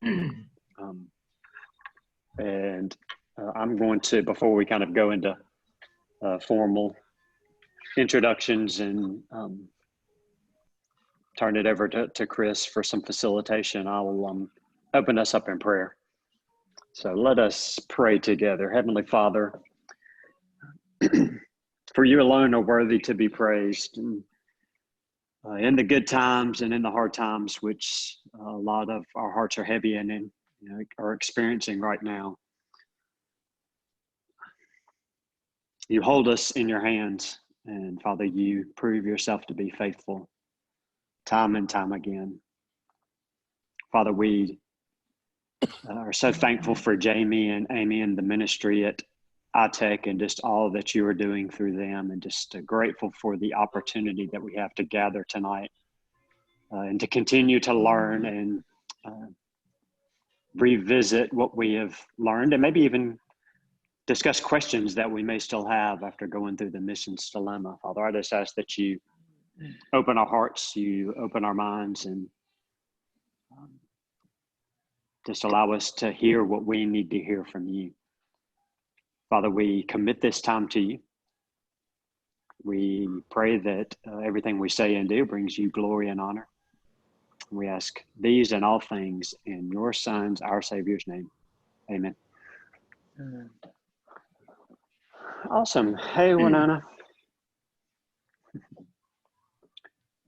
And I'm going to, before we kind of go into formal introductions and turn it over to Chris for some facilitation, I will open us up in prayer. So let us pray together. Heavenly Father, for you alone are worthy to be praised. And, in the good times and in the hard times, which a lot of our hearts are heavy and are experiencing right now, you hold us in your hands. And Father, you prove yourself to be faithful time and time again. Father, we are so thankful for Jamie and Amy and the ministry at iTech and just all that you are doing through them, and just grateful for the opportunity that we have to gather tonight and to continue to learn and revisit what we have learned, and maybe even discuss questions that we may still have after going through the missions dilemma. Father, I just ask that you open our hearts, you open our minds, and just allow us to hear what we need to hear from you. Father, we commit this time to you. We pray that everything we say and do brings you glory and honor. We ask these and all things in your Son's, our Savior's name. Amen. Awesome. Hey, Winona.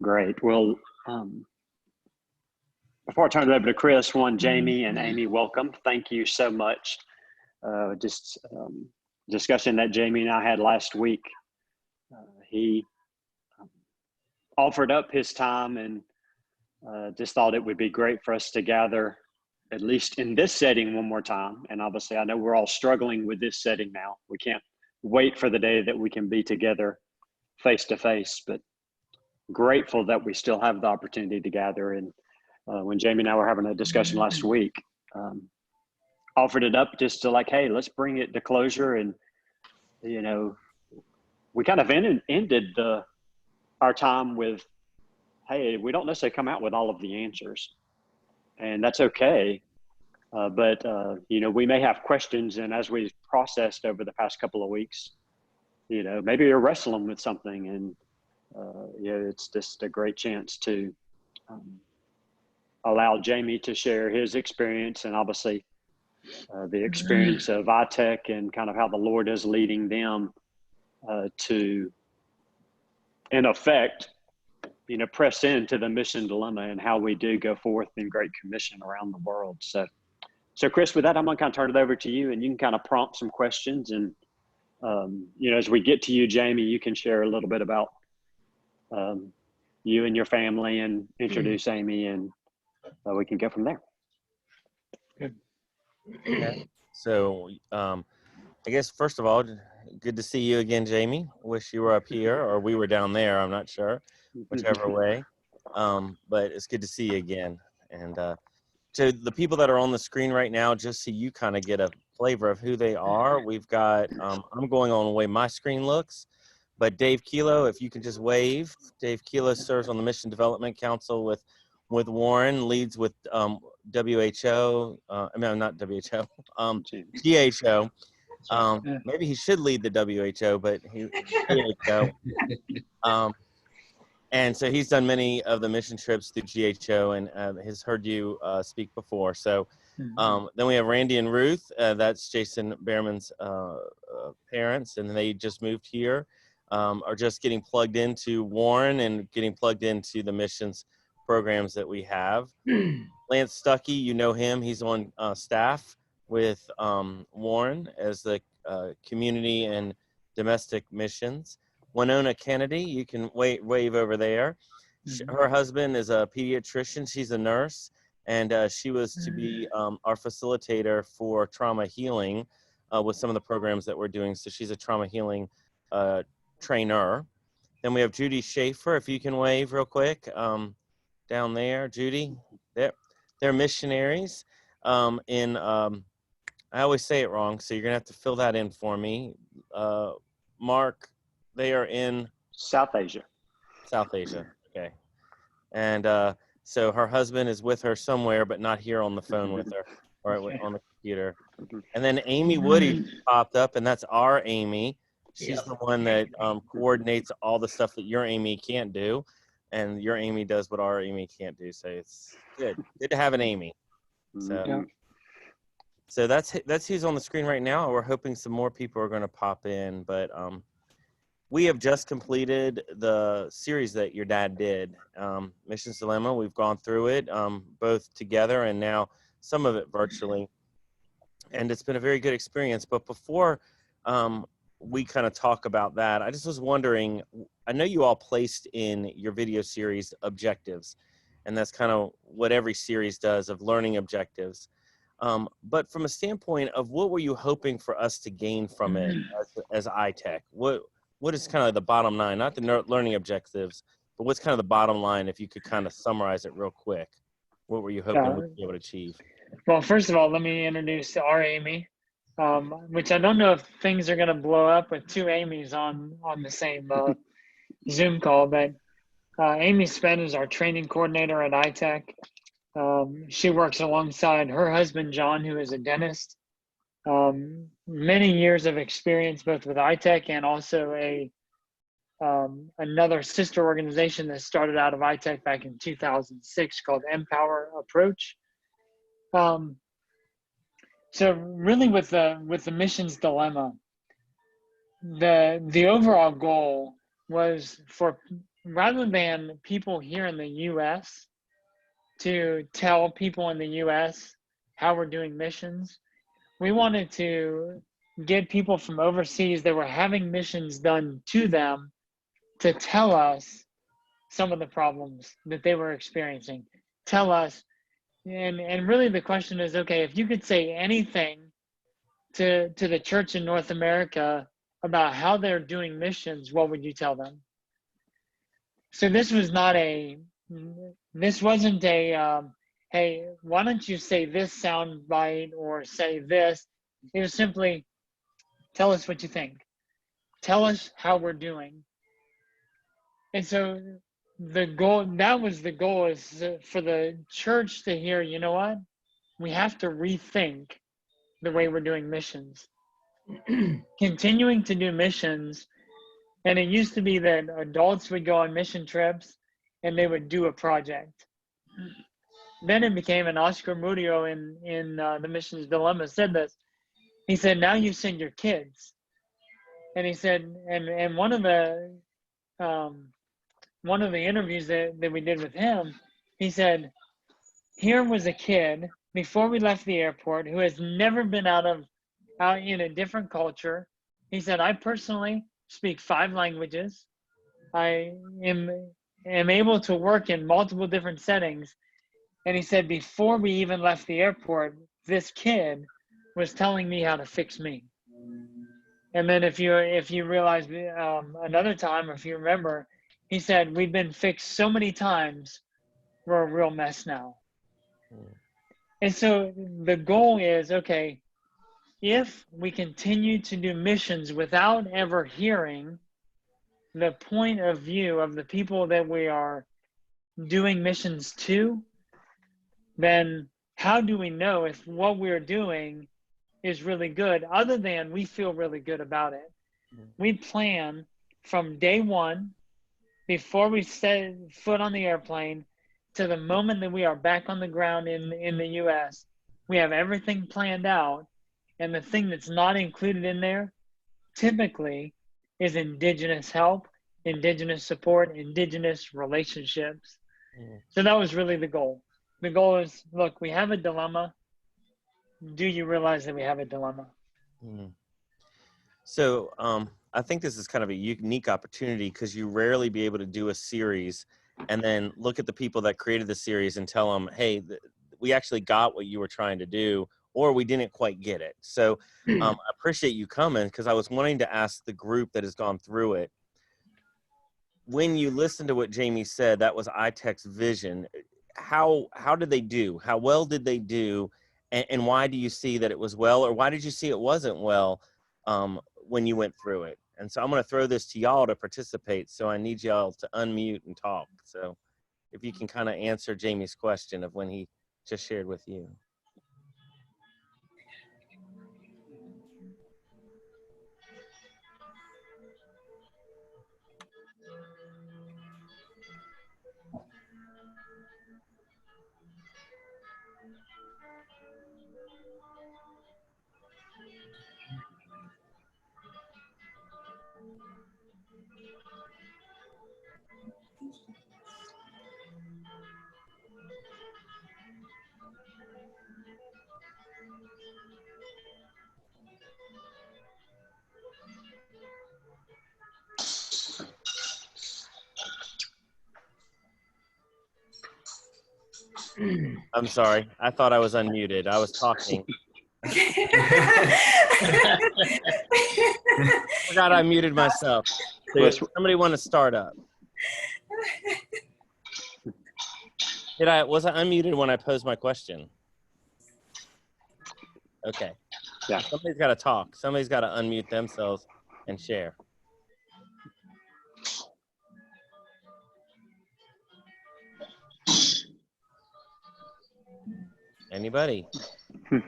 Great. Well, before I turn it over to Chris, Jamie and Amy, welcome. Thank you so much. Discussion that Jamie and I had last week. He offered up his time and just thought it would be great for us to gather, at least in this setting, one more time. And obviously, I know we're all struggling with this setting now. We can't wait for the day that we can be together face to face, but grateful that we still have the opportunity to gather. And when Jamie and I were having a discussion last week, offered it up just to like, hey, let's bring it to closure. And, we kind of ended our time with, hey, we don't necessarily come out with all of the answers, and that's okay. But we may have questions, and as we've processed over the past couple of weeks, maybe you're wrestling with something, and it's just a great chance to allow Jamie to share his experience, and obviously the experience of iTech and kind of how the Lord is leading them to, in effect, press into the mission dilemma and how we do go forth in Great Commission around the world. So Chris, with that, I'm going to kind of turn it over to you, and you can kind of prompt some questions. And, as we get to you, Jamie, you can share a little bit about you and your family and introduce Amy, and we can go from there. Good. Okay. So I guess, first of all, good to see you again, Jamie. Wish you were up here or we were down there. I'm not sure, whichever way. But it's good to see you again. And to the people that are on the screen right now, just so you kind of get a flavor of who they are, we've got, I'm going on the way my screen looks, but Dave Kilo, if you can just wave. Dave Kilo serves on the Mission Development Council with Warren, leads with WHO, no, not WHO, GHO. Maybe he should lead the WHO, but GHO. And so he's done many of the mission trips through GHO and has heard you speak before. So then we have Randy and Ruth. That's Jason Behrman's parents, and they just moved here, are just getting plugged into Warren and getting plugged into the missions programs that we have. Lance Stuckey, you know him. He's on staff with Warren as the community and domestic missions. Winona Kennedy, you can wave over there. Her husband is a pediatrician. She's a nurse, and she was to be our facilitator for trauma healing with some of the programs that we're doing. So she's a trauma healing trainer. Then we have Judy Schaefer, if you can wave real quick. Down there, Judy. They're missionaries in, I always say it wrong, so you're going to have to fill that in for me. Mark, they are in South Asia. South Asia, okay. And So her husband is with her somewhere, but not here on the phone with her or on the computer. And then Amy Woody popped up, and that's our Amy. She's the one that coordinates all the stuff that your Amy can't do, and your Amy does what our Amy can't do. So it's good to have an Amy. So, so that's who's on the screen right now. We're hoping some more people are going to pop in, but we have just completed the series that your dad did, Missions Dilemma. We've gone through it both together and now some of it virtually. And it's been a very good experience. But before we kind of talk about that, I just was wondering, I know you all placed in your video series objectives, and that's kind of what every series does, of learning objectives. But from a standpoint of what were you hoping for us to gain from it as iTech? What is kind of the bottom line, not the learning objectives, but what's kind of the bottom line, if you could kind of summarize it real quick? What were you hoping we'd be able to achieve? Well, first of all, let me introduce our Amy, which I don't know if things are going to blow up with two Amy's on the same Zoom call, but Amy Spen is our training coordinator at iTech. She works alongside her husband, John, who is a dentist. Many years of experience both with iTech and also another sister organization that started out of iTech back in 2006 called Empower Approach. So really with the Missions Dilemma, the overall goal was for, rather than people here in the US to tell people in the US how we're doing missions, we wanted to get people from overseas that were having missions done to them to tell us some of the problems that they were experiencing. Tell us, and really the question is, okay, if you could say anything to the church in North America about how they're doing missions, what would you tell them? So this wasn't a, hey, why don't you say this sound bite or say this? It was simply, tell us what you think. Tell us how we're doing. And so the goal, that was the goal, is for the church to hear, you know what? We have to rethink the way we're doing missions. Continuing to do missions, and it used to be that adults would go on mission trips and they would do a project. Then it became, and Oscar Murillo in the Missions Dilemma said this. He said, now you send your kids. And he said, and one of the interviews that we did with him, he said, here was a kid before we left the airport who has never been out in a different culture. He said, I personally speak 5 languages. I am able to work in multiple different settings. And he said, before we even left the airport, this kid was telling me how to fix me. And then if you realize another time, if you remember, he said, we've been fixed so many times, we're a real mess now. And so the goal is, okay, if we continue to do missions without ever hearing the point of view of the people that we are doing missions to, then how do we know if what we're doing is really good, other than we feel really good about it? We plan from day one, before we set foot on the airplane, to the moment that we are back on the ground in the US. We have everything planned out, and the thing that's not included in there typically is indigenous help, indigenous support, indigenous relationships. So that was really the goal. The goal is, look, we have a dilemma. Do you realize that we have a dilemma? So I think this is kind of a unique opportunity, because you rarely be able to do a series and then look at the people that created the series and tell them, hey, we actually got what you were trying to do, or we didn't quite get it. So I appreciate you coming, because I was wanting to ask the group that has gone through it, when you listen to what Jamie said, that was iTech's vision. How did they do? How well did they do? And why do you see that it was well, or why did you see it wasn't well when you went through it? And so I'm going to throw this to y'all to participate. So I need y'all to unmute and talk. So if you can kind of answer Jamie's question of when he just shared with you. I'm sorry. I thought I was unmuted. I was talking. Forgot I muted myself. So somebody want to start up? Was I unmuted when I posed my question? Okay. Yeah. Somebody's got to talk. Somebody's got to unmute themselves and share. Anybody? I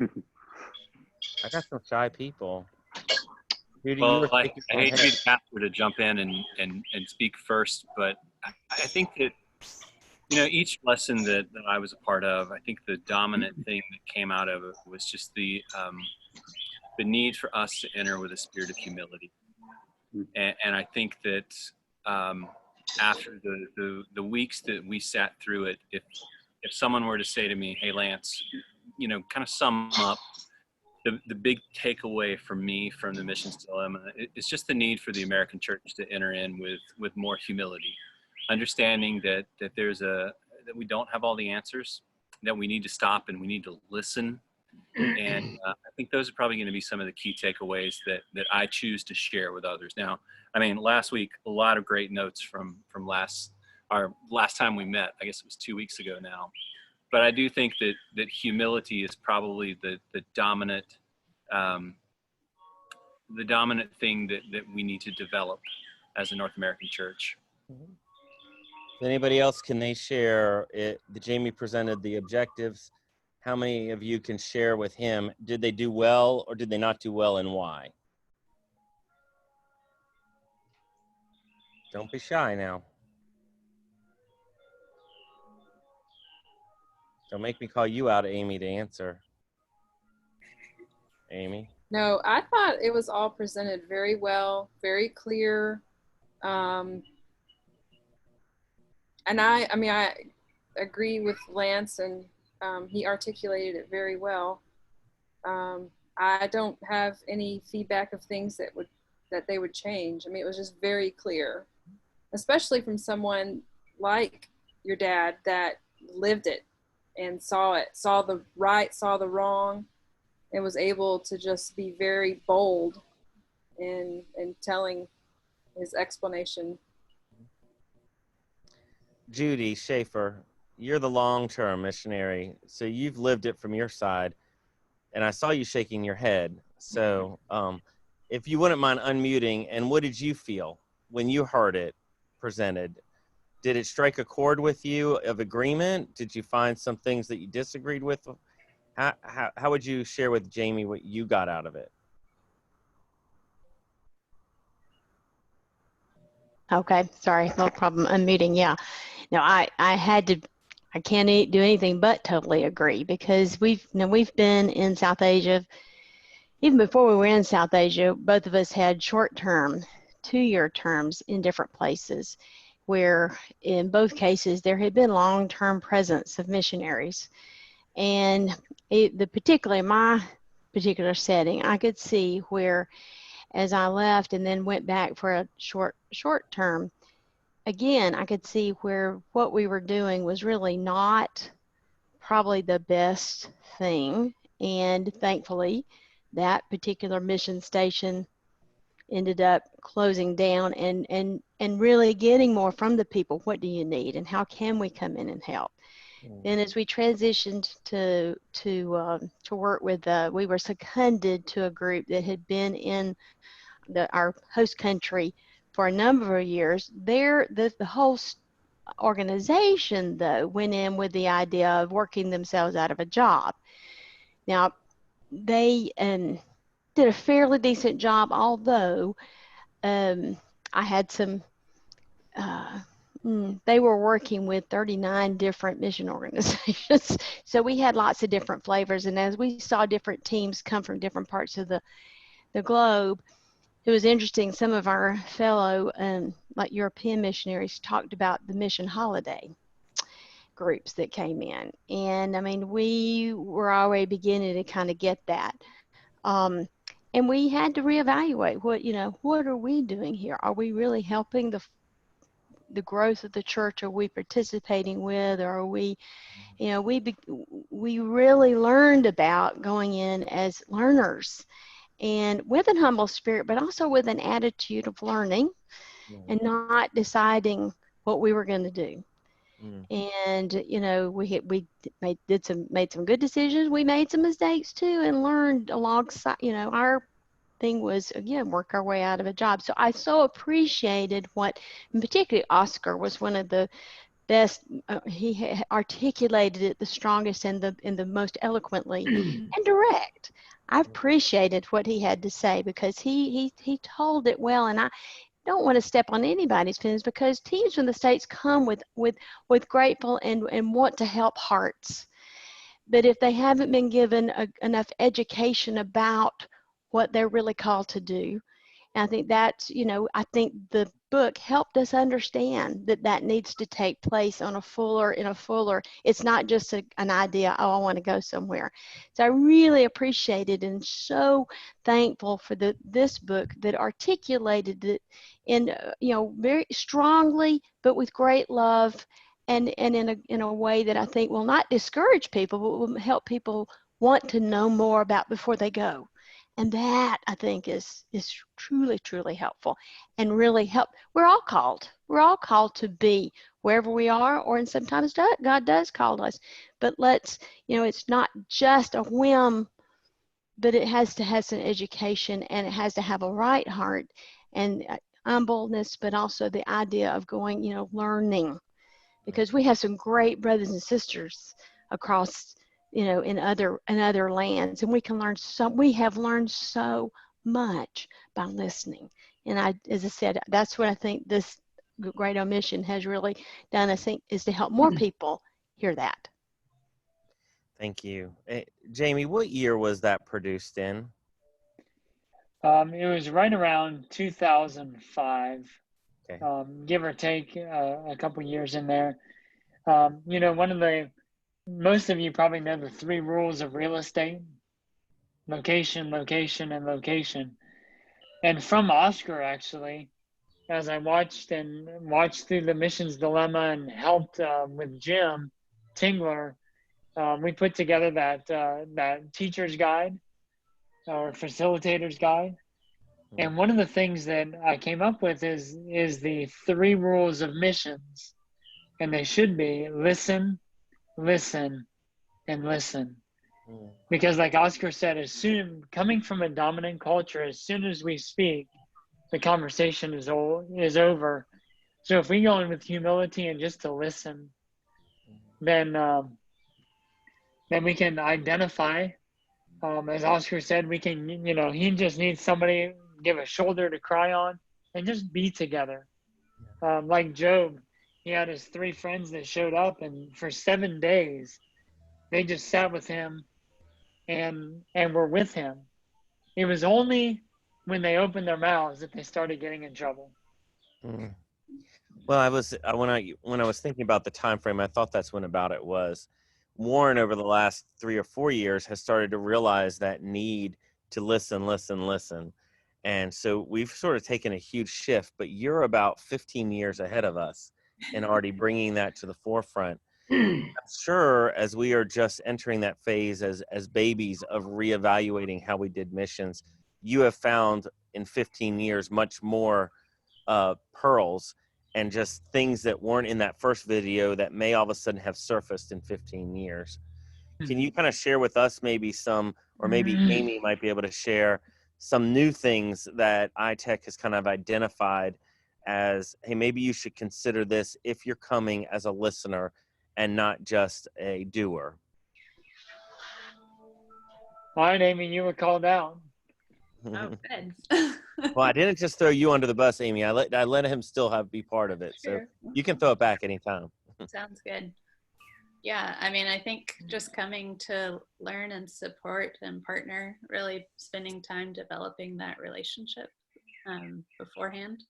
got some shy people. Judy, Well, I hate to be the pastor to jump in and speak first, but I think that, you know, each lesson that I was a part of, I think the dominant thing that came out of it was just the need for us to enter with a spirit of humility. And I think that after the weeks that we sat through it, if someone were to say to me, hey, Lance, you know, kind of sum up the big takeaway for me from the Missions Dilemma, it's just the need for the American church to enter in with more humility, understanding that that we don't have all the answers, that we need to stop and we need to listen. And I think those are probably going to be some of the key takeaways that I choose to share with others. Now, I mean, last week, a lot of great notes from last time we met. I guess it was 2 weeks ago now. But I do think that humility is probably the dominant thing that we need to develop as a North American church. Anybody else, can they share it? Jamie presented the objectives. How many of you can share with him? Did they do well or did they not do well, and why? Don't be shy now. Don't make me call you out, Amy, to answer. Amy? No, I thought it was all presented very well, very clear. And I mean, I agree with Lance, and he articulated it very well. I don't have any feedback of things that they would change. I mean, it was just very clear, especially from someone like your dad that lived it and saw the right, saw the wrong, and was able to just be very bold in telling his explanation. Judy Schaefer, you're the long-term missionary, so you've lived it from your side, and I saw you shaking your head. So if you wouldn't mind unmuting, and what did you feel when you heard it presented? Did it strike a chord with you of agreement? Did you find some things that you disagreed with? How would you share with Jamie what you got out of it? Okay, sorry, no problem. Unmuting, yeah. No, I can't do anything but totally agree, because we've been in South Asia. Even before we were in South Asia, both of us had short-term, 2-year terms in different places, where in both cases there had been long-term presence of missionaries. And particularly my particular setting, I could see where, as I left and then went back for a short term, again, I could see where what we were doing was really not probably the best thing. And thankfully, that particular mission station ended up closing down and really getting more from the people. What do you need, and how can we come in and help? Then as we transitioned to work with, we were seconded to a group that had been in our host country for a number of years. The whole organization, though, went in with the idea of working themselves out of a job. Now, they did a fairly decent job, although I had some, they were working with 39 different mission organizations. So we had lots of different flavors. And as we saw different teams come from different parts of the globe, it was interesting. Some of our fellow like European missionaries talked about the mission holiday groups that came in. And I mean, we were already beginning to kind of get that. And we had to reevaluate what are we doing here? Are we really helping the growth of the church? Are we participating with, or are we, we really learned about going in as learners and with an humble spirit, but also with an attitude of learning and not deciding what we were going to do. And we made some good decisions. We made some mistakes too, and learned alongside. Our thing was, again, work our way out of a job. So I so appreciated what, and particularly Oscar was one of the best. He articulated it the strongest and the most eloquently and direct. I appreciated what he had to say, because he told it well, and I don't want to step on anybody's feelings, because teams from the States come with grateful and want to help hearts. But if they haven't been given enough education about what they're really called to do, and I think that's, I think the book helped us understand that needs to take place in a fuller, it's not just an idea, oh, I want to go somewhere. So I really appreciated and so thankful for this book that articulated it in, very strongly, but with great love, and in a way that I think will not discourage people, but will help people want to know more about before they go. And that, I think, is truly, truly helpful, and really help. We're all called to be wherever we are, and sometimes God does call us. But it's not just a whim, but it has to have some education, and it has to have a right heart and humbleness, but also the idea of going, learning, because we have some great brothers and sisters across, in other lands, and we have learned so much by listening. And as I said, that's what I think this Great Omission has really done, I think, is to help more people hear that. Thank you. Jamie, what year was that produced in? It was right around 2005, Okay. give or take a couple years in there. Most of you probably know the 3 rules of real estate: location, location, and location. And from Oscar, actually, as I watched through the Missions Dilemma and helped with Jim Tingler, we put together that teacher's guide or facilitator's guide. And one of the things that I came up with is the 3 rules of missions. And they should be listen, listen, and listen. Because like Oscar said, coming from a dominant culture, as soon as we speak, the conversation is over. So if we go in with humility and just to listen, then we can identify, as Oscar said, we can, he just needs somebody, give a shoulder to cry on, and just be together. Like Job, he had his 3 friends that showed up, and for 7 days, they just sat with him and were with him. It was only when they opened their mouths that they started getting in trouble. Well, when I was thinking about the time frame, I thought that's when about it was. Warren, over the last 3 or 4 years, has started to realize that need to listen. And so we've sort of taken a huge shift, but you're about 15 years ahead of us and already bringing that to the forefront. I'm sure as we are just entering that phase as babies of reevaluating how we did missions, you have found in 15 years much more pearls and just things that weren't in that first video that may all of a sudden have surfaced in 15 years. Can you kind of share with us maybe some, or maybe Amy might be able to share some new things that iTech has kind of identified as, hey, maybe you should consider this if you're coming as a listener and not just a doer? All right, Amy, you were called out. Oh, good. Well, I didn't just throw you under the bus, Amy. I let him still be part of it. So Sure. you can throw it back anytime. Sounds good. Yeah, I mean, I think just coming to learn and support and partner, really spending time developing that relationship beforehand.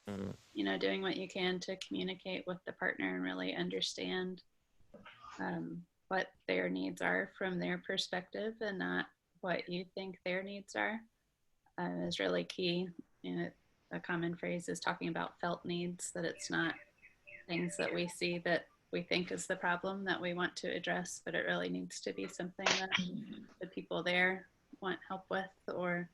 Mhm. You know, doing what you can to communicate with the partner and really understand what their needs are from their perspective and not what you think their needs are is really key. You know, a common phrase is talking about felt needs, that it's not things that we see that we think is the problem that we want to address, but it really needs to be something that the people there want help with or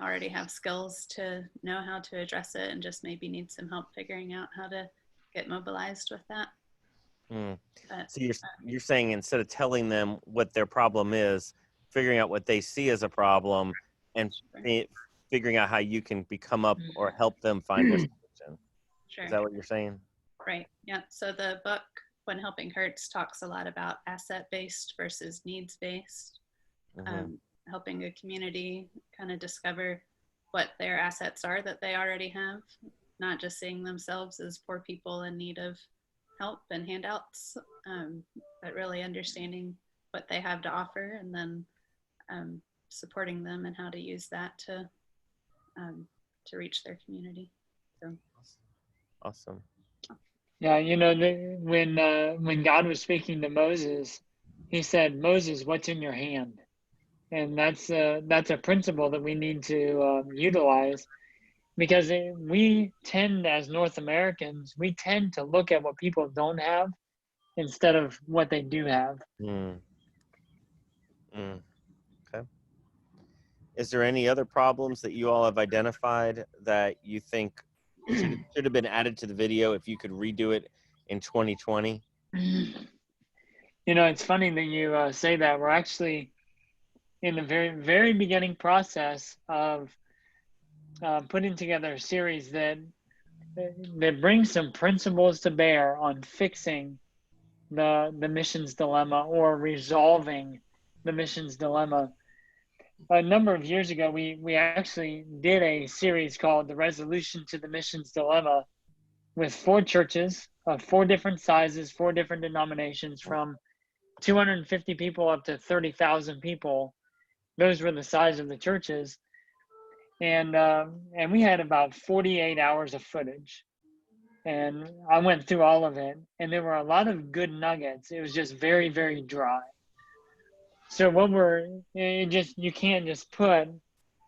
already have skills to know how to address it and just maybe need some help figuring out how to get mobilized with that. Mm. But, So you're saying instead of telling them what their problem is, figuring out what they see as a problem and figuring out how you can become up or help them find their solution. sure. Is that what you're saying? Right. Yeah. So the book, When Helping Hurts, talks a lot about asset-based versus needs-based, Mhm. helping a community kind of discover what their assets are that they already have, not just seeing themselves as poor people in need of help and handouts, but really understanding what they have to offer and then supporting them and how to use that to reach their community. So. Awesome. Yeah, you know, when God was speaking to Moses, he said, "Moses, what's in your hand?" And that's a principle that we need to utilize because we tend, as North Americans, we tend to look at what people don't have instead of what they do have. Mm. Okay. Is there any other problems that you all have identified that you think should have been added to the video if you could redo it in 2020? You know, it's funny that you say that. We're actually in the very, very beginning process of putting together a series that brings some principles to bear on fixing the missions dilemma or resolving the missions dilemma. A number of years ago, we actually did a series called The Resolution to the Missions Dilemma with 4 churches of 4 different sizes, 4 different denominations, from 250 people up to 30,000 people. Those were the size of the churches. And we had about 48 hours of footage. And I went through all of it, and there were a lot of good nuggets. It was just very, very dry. So you can't just put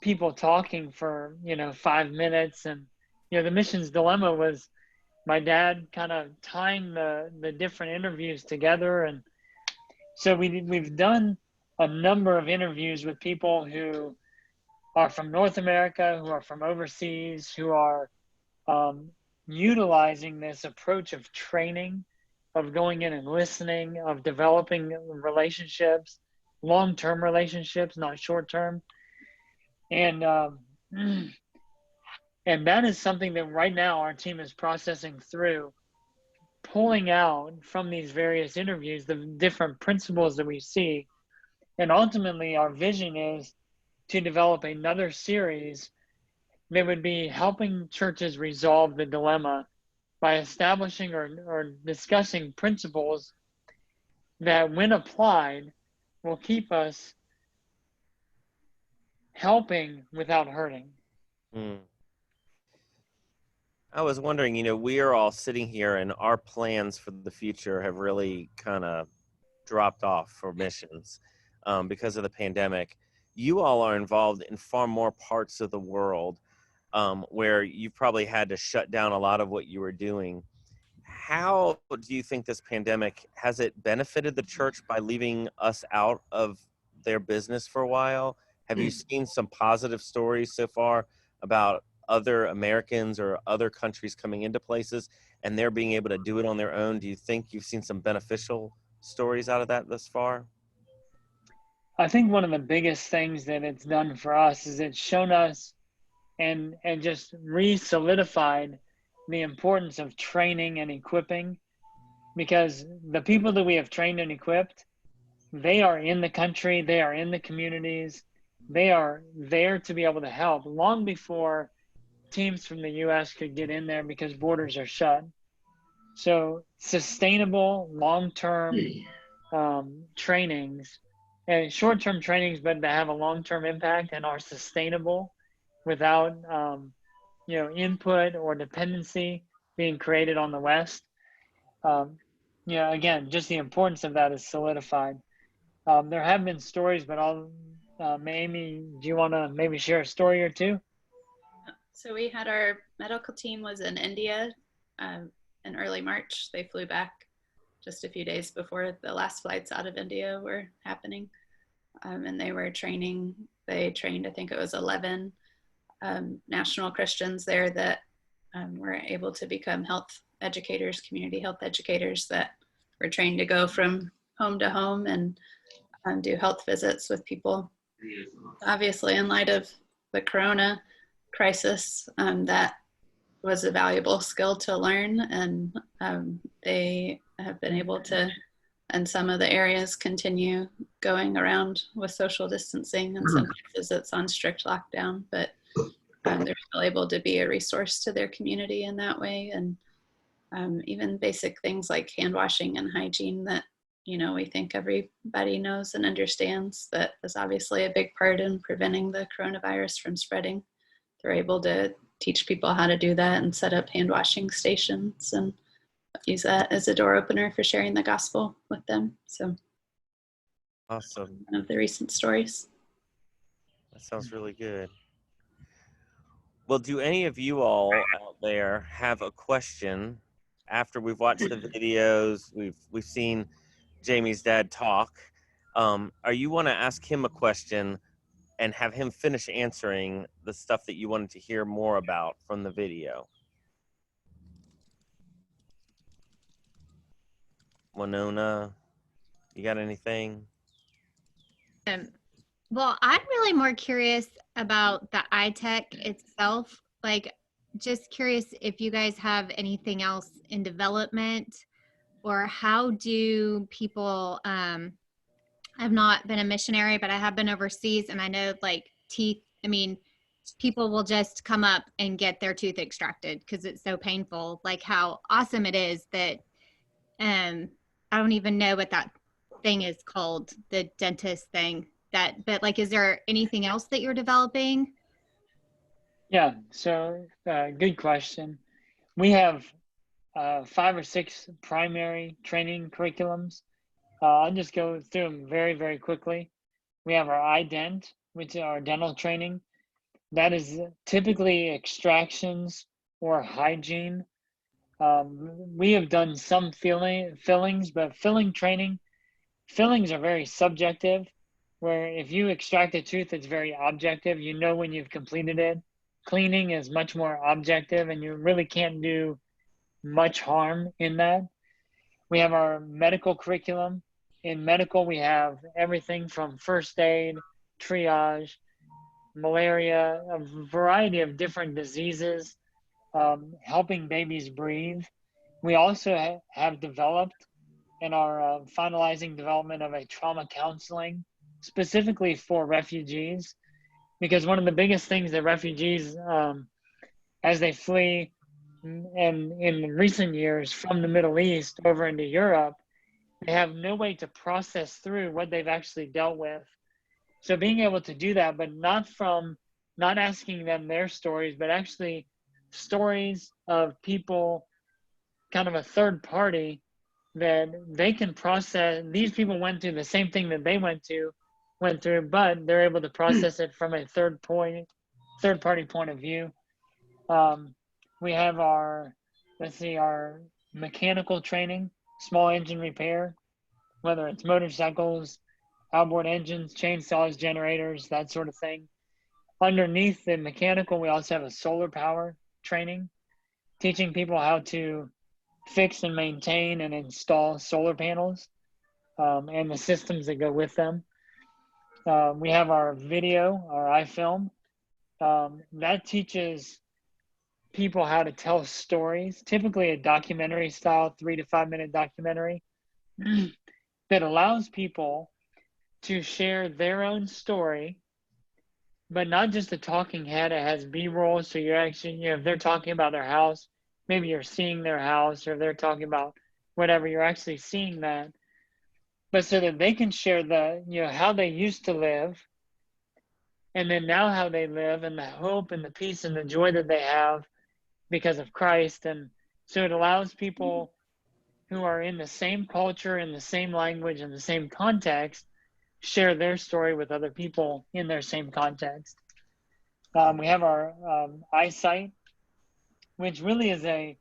people talking for, 5 minutes. And, the missions dilemma was my dad kind of tying the different interviews together. And so we've done a number of interviews with people who are from North America, who are from overseas, who are utilizing this approach of training, of going in and listening, of developing relationships, long-term relationships, not short-term. And that is something that right now our team is processing through, pulling out from these various interviews the different principles that we see. And ultimately, our vision is to develop another series that would be helping churches resolve the dilemma by establishing or discussing principles that, when applied, will keep us helping without hurting. Mm. I was wondering, we are all sitting here and our plans for the future have really kind of dropped off for missions because of the pandemic. You all are involved in far more parts of the world where you probably had to shut down a lot of what you were doing. How do you think this pandemic, has it benefited the church by leaving us out of their business for a while? Have you seen some positive stories so far about other Americans or other countries coming into places and they're being able to do it on their own? Do you think you've seen some beneficial stories out of that thus far? I think one of the biggest things that it's done for us is it's shown us and just re-solidified the importance of training and equipping, because the people that we have trained and equipped, they are in the country, they are in the communities, they are there to be able to help long before teams from the US could get in there because borders are shut. So sustainable long-term trainings and short-term trainings, but that have a long-term impact and are sustainable without input or dependency being created on the West. Again, just the importance of that is solidified. There have been stories, but Amy, do you want to maybe share a story or two? So we had our medical team was in India in early March. They flew back just a few days before the last flights out of India were happening. And they were training. They trained, I think it was 11 national Christians there that were able to become health educators, community health educators that were trained to go from home to home and do health visits with people. Obviously, in light of the corona crisis, that was a valuable skill to learn, and they have been able to, in some of the areas, continue going around with social distancing and some places it's on strict lockdown, but they're still able to be a resource to their community in that way. And even basic things like hand washing and hygiene that, we think everybody knows and understands, that is obviously a big part in preventing the coronavirus from spreading. They're able to teach people how to do that and set up hand washing stations and use that as a door opener for sharing the gospel with them. So Awesome. one of the recent stories. That sounds really good. Well, do any of you all out there have a question after we've watched the videos, we've seen Jamie's dad talk? Are you want to ask him a question and have him finish answering the stuff that you wanted to hear more about from the video? Winona, you got anything? Well, I'm really more curious about the iTech itself. Like, just curious if you guys have anything else in development, or how do people, I've not been a missionary, but I have been overseas, and I know like people will just come up and get their tooth extracted because it's so painful. Like, how awesome it is that, I don't even know what that thing is called, the dentist thing. But like, is there anything else that you're developing? Yeah, so good question. We have 5 or 6 primary training curriculums. I'll just go through them very, very quickly. We have our iDent, which is our dental training. That is typically extractions or hygiene. We have done some fillings, but fillings are very subjective, where if you extract a tooth, it's very objective. You know when you've completed it. Cleaning is much more objective, and you really can't do much harm in that. We have our medical curriculum. In medical, we have everything from first aid, triage, malaria, a variety of different diseases, helping babies breathe. We also have developed and are finalizing development of a trauma counseling specifically for refugees, because one of the biggest things that refugees, as they flee and in recent years from the Middle East over into Europe, they have no way to process through what they've actually dealt with. So being able to do that, but not asking them their stories, but actually stories of people, kind of a third party, that they can process. These people went through the same thing that they went through, but they're able to process it from a third party point of view. We have our mechanical training, small engine repair, whether it's motorcycles, outboard engines, chainsaws, generators, that sort of thing. Underneath the mechanical, we also have a solar power training, teaching people how to fix and maintain and install solar panels and the systems that go with them. We have our video, our iFilm, that teaches people how to tell stories, typically a documentary style, 3 to 5 minute documentary that allows people to share their own story, but not just a talking head. It has B-roll, so you're actually, if they're talking about their house, maybe you're seeing their house, or if they're talking about whatever, you're actually seeing that. But so that they can share the, how they used to live, and then now how they live, and the hope and the peace and the joy that they have because of Christ. And so it allows people who are in the same culture, in the same language, in the same context, share their story with other people in their same context. We have our eyesight, which really is a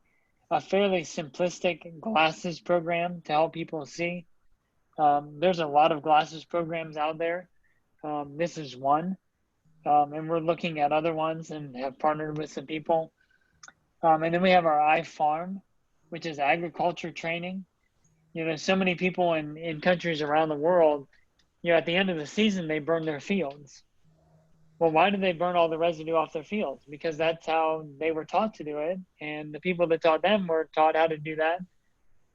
fairly simplistic glasses program to help people see. There's a lot of glasses programs out there. This is one, and we're looking at other ones and have partnered with some people. And then we have our iFarm, which is agriculture training. There's so many people in countries around the world, at the end of the season, they burn their fields. Well, why do they burn all the residue off their fields? Because that's how they were taught to do it. And the people that taught them were taught how to do that,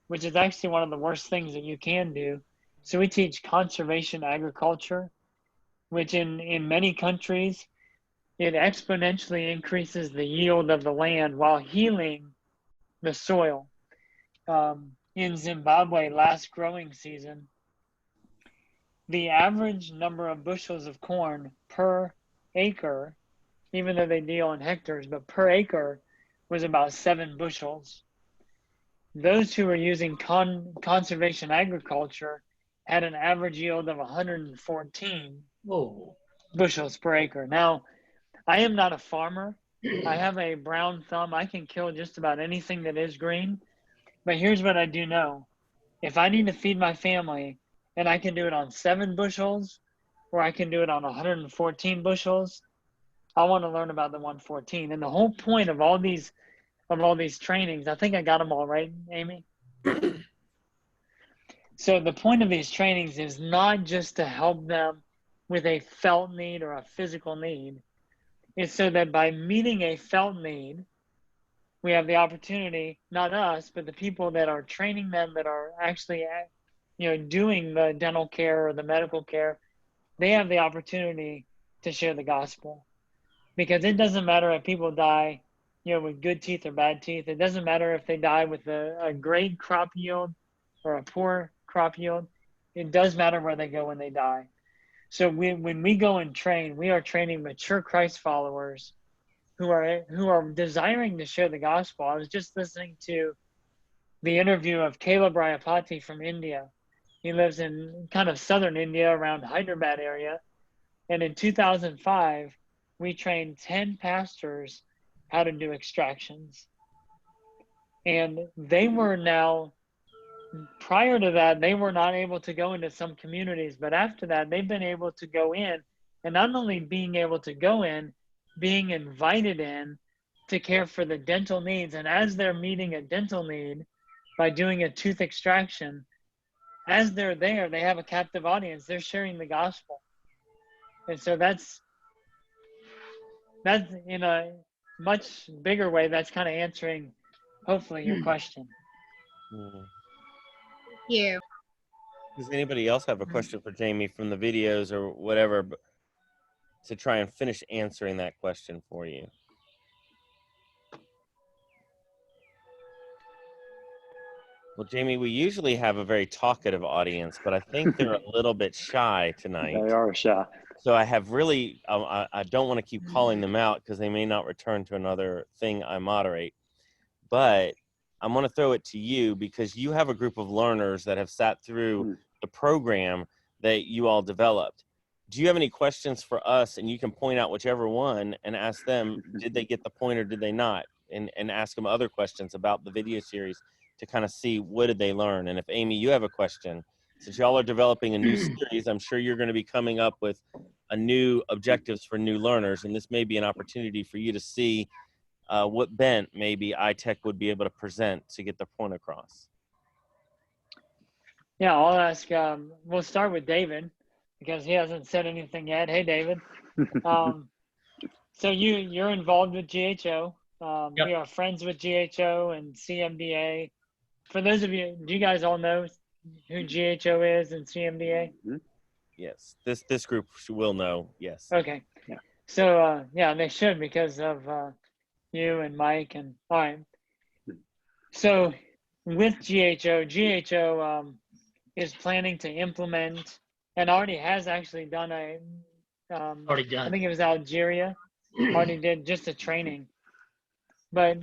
which is actually one of the worst things that you can do. So we teach conservation agriculture, which in many countries, it exponentially increases the yield of the land while healing the soil. In Zimbabwe, last growing season, the average number of bushels of corn per acre, even though they deal in hectares, but per acre was about 7 bushels. Those who were using conservation agriculture had an average yield of 114 bushels per acre. Now, I am not a farmer. I have a brown thumb. I can kill just about anything that is green. But here's what I do know. If I need to feed my family, and I can do it on 7 bushels, or I can do it on 114 bushels, I want to learn about the 114. And the whole point of all these trainings, I think I got them all right, Amy. So the point of these trainings is not just to help them with a felt need or a physical need. It's so that by meeting a felt need, we have the opportunity, not us, but the people that are training them, that are actually doing the dental care or the medical care, they have the opportunity to share the gospel. Because it doesn't matter if people die, with good teeth or bad teeth. It doesn't matter if they die with a great crop yield or a poor crop yield. It does matter where they go when they die. So when we go and train, we are training mature Christ followers who are desiring to share the gospel. I was just listening to the interview of Caleb Rayapati from India. He lives in kind of southern India around Hyderabad area. And in 2005, we trained 10 pastors how to do extractions. And they were now, prior to that, they were not able to go into some communities. But after that, they've been able to go in, and not only being able to go in, being invited in to care for the dental needs. And as they're meeting a dental need by doing a tooth extraction, as they're there, they have a captive audience. They're sharing the gospel. And so that's in a much bigger way, that's kind of answering, hopefully, your question. Thank you. Does anybody else have a question for Jamie from the videos or whatever to try and finish answering that question for you? Well, Jamie, we usually have a very talkative audience, but I think they're a little bit shy tonight. They are shy. So I have really, I don't want to keep calling them out because they may not return to another thing I moderate. But I'm going to throw it to you because you have a group of learners that have sat through the program that you all developed. Do you have any questions for us? And you can point out whichever one and ask them, did they get the point or did they not? And ask them other questions about the video series to kind of see what did they learn. And if Amy, you have a question, since y'all are developing a new series, I'm sure you're going to be coming up with a new objectives for new learners. And this may be an opportunity for you to see what bent maybe iTech would be able to present to get the point across. Yeah, I'll ask, we'll start with David because he hasn't said anything yet. Hey, David. So you're involved with GHO. Yep. We are friends with GHO and CMDA. For those of you, do you guys all know who GHO is and CMDA? Yes, this group will know. Yes. Okay. Yeah. So yeah, they should because of you and Mike and all right. So with GHO is planning to implement and already has actually done Already I done. think it was Algeria, already did just a training. But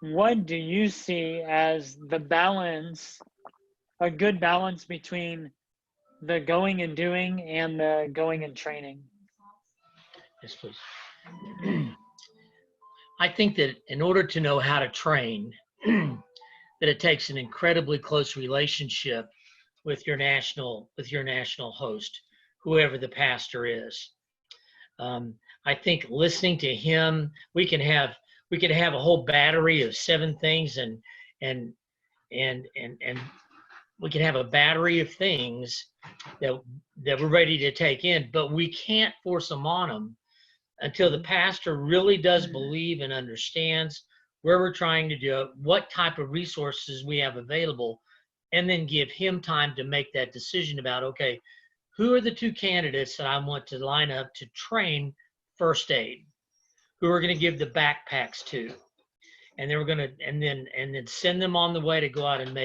what do you see as the balance, a good balance between the going and doing and the going and training? Yes, please. I think that in order to know how to train, that it takes an incredibly close relationship with your national host, whoever the pastor is. I think listening to him, we can have a whole battery of 7 things, and we can have a battery of things that we're ready to take in, but we can't force them on them until the pastor really does believe and understands where we're trying to do it, what type of resources we have available, and then give him time to make that decision about, okay, who are the 2 candidates that I want to line up to train first aid, who are going to give the backpacks to, and then we're going to and then send them on the way to go out and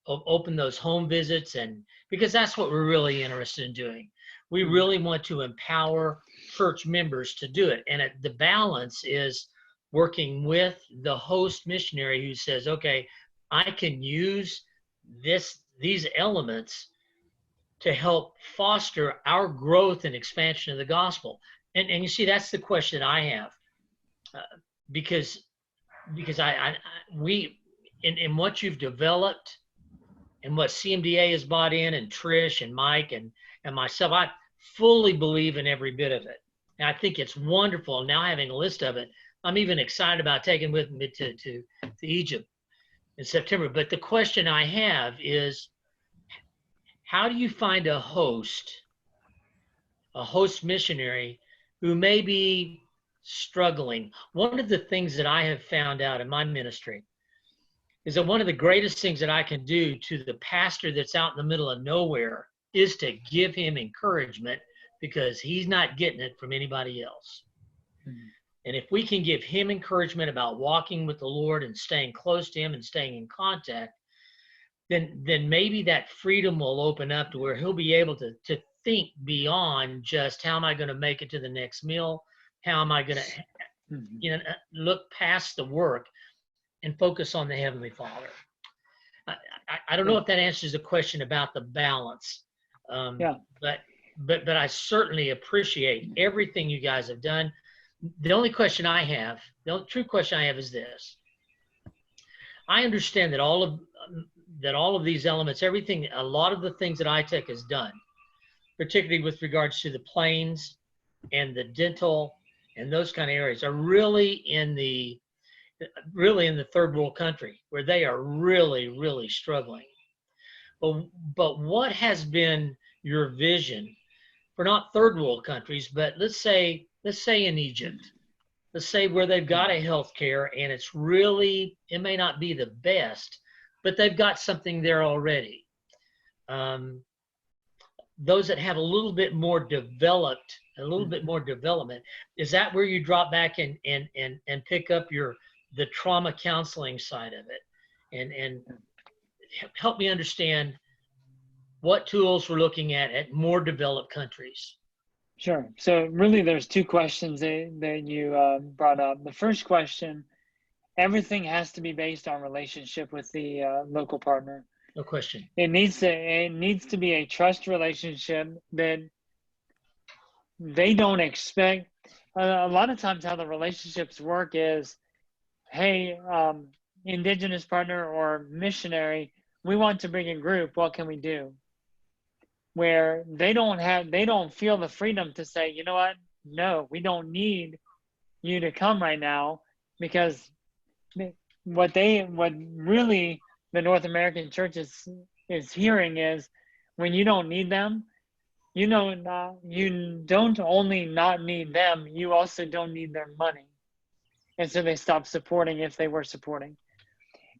open those home visits, and because that's what we're really interested in doing. We really want to empower church members to do it, and the balance is working with the host missionary who says, okay, I can use these elements to help foster our growth and expansion of the gospel. And you see, that's the question I have, because we in what you've developed and what CMDA has bought in, and Trish and Mike and myself, I fully believe in every bit of it. And I think it's wonderful. Now having a list of it, I'm even excited about taking with me to Egypt in September. But the question I have is, how do you find a host missionary who may be struggling? One of the things that I have found out in my ministry is that one of the greatest things that I can do to the pastor that's out in the middle of nowhere is to give him encouragement, because he's not getting it from anybody else. Mm-hmm. And if we can give him encouragement about walking with the Lord and staying close to him and staying in contact, then maybe that freedom will open up to where he'll be able to think beyond just, how am I going to make it to the next meal? How am I going to look past the work and focus on the Heavenly Father? I don't know if that answers the question about the balance. But I certainly appreciate everything you guys have done. The only true question I have is this. I understand that all of these elements, everything, a lot of the things that iTech has done, particularly with regards to the planes and the dental and those kind of areas, are really in the third world country, where they are really, really struggling. But what has been your vision for not third world countries, but let's say in Egypt, let's say where they've got a health care, and it may not be the best, but they've got something there already. Those that have a little bit more development, is that where you drop back and pick up the trauma counseling side of it, and help me understand what tools we're looking at more developed countries? Sure. So really there's 2 questions that you brought up. The first question, everything has to be based on relationship with the local partner. No question. It needs to be a trust relationship that they don't expect. A lot of times how the relationships work is, hey, indigenous partner or missionary, we want to bring a group, what can we do? Where they don't feel the freedom to say, you know what, no, we don't need you to come right now, because what really the North American church is hearing is, when you don't need them, you know, you don't only not need them, you also don't need their money. And so they stopped supporting if they were supporting.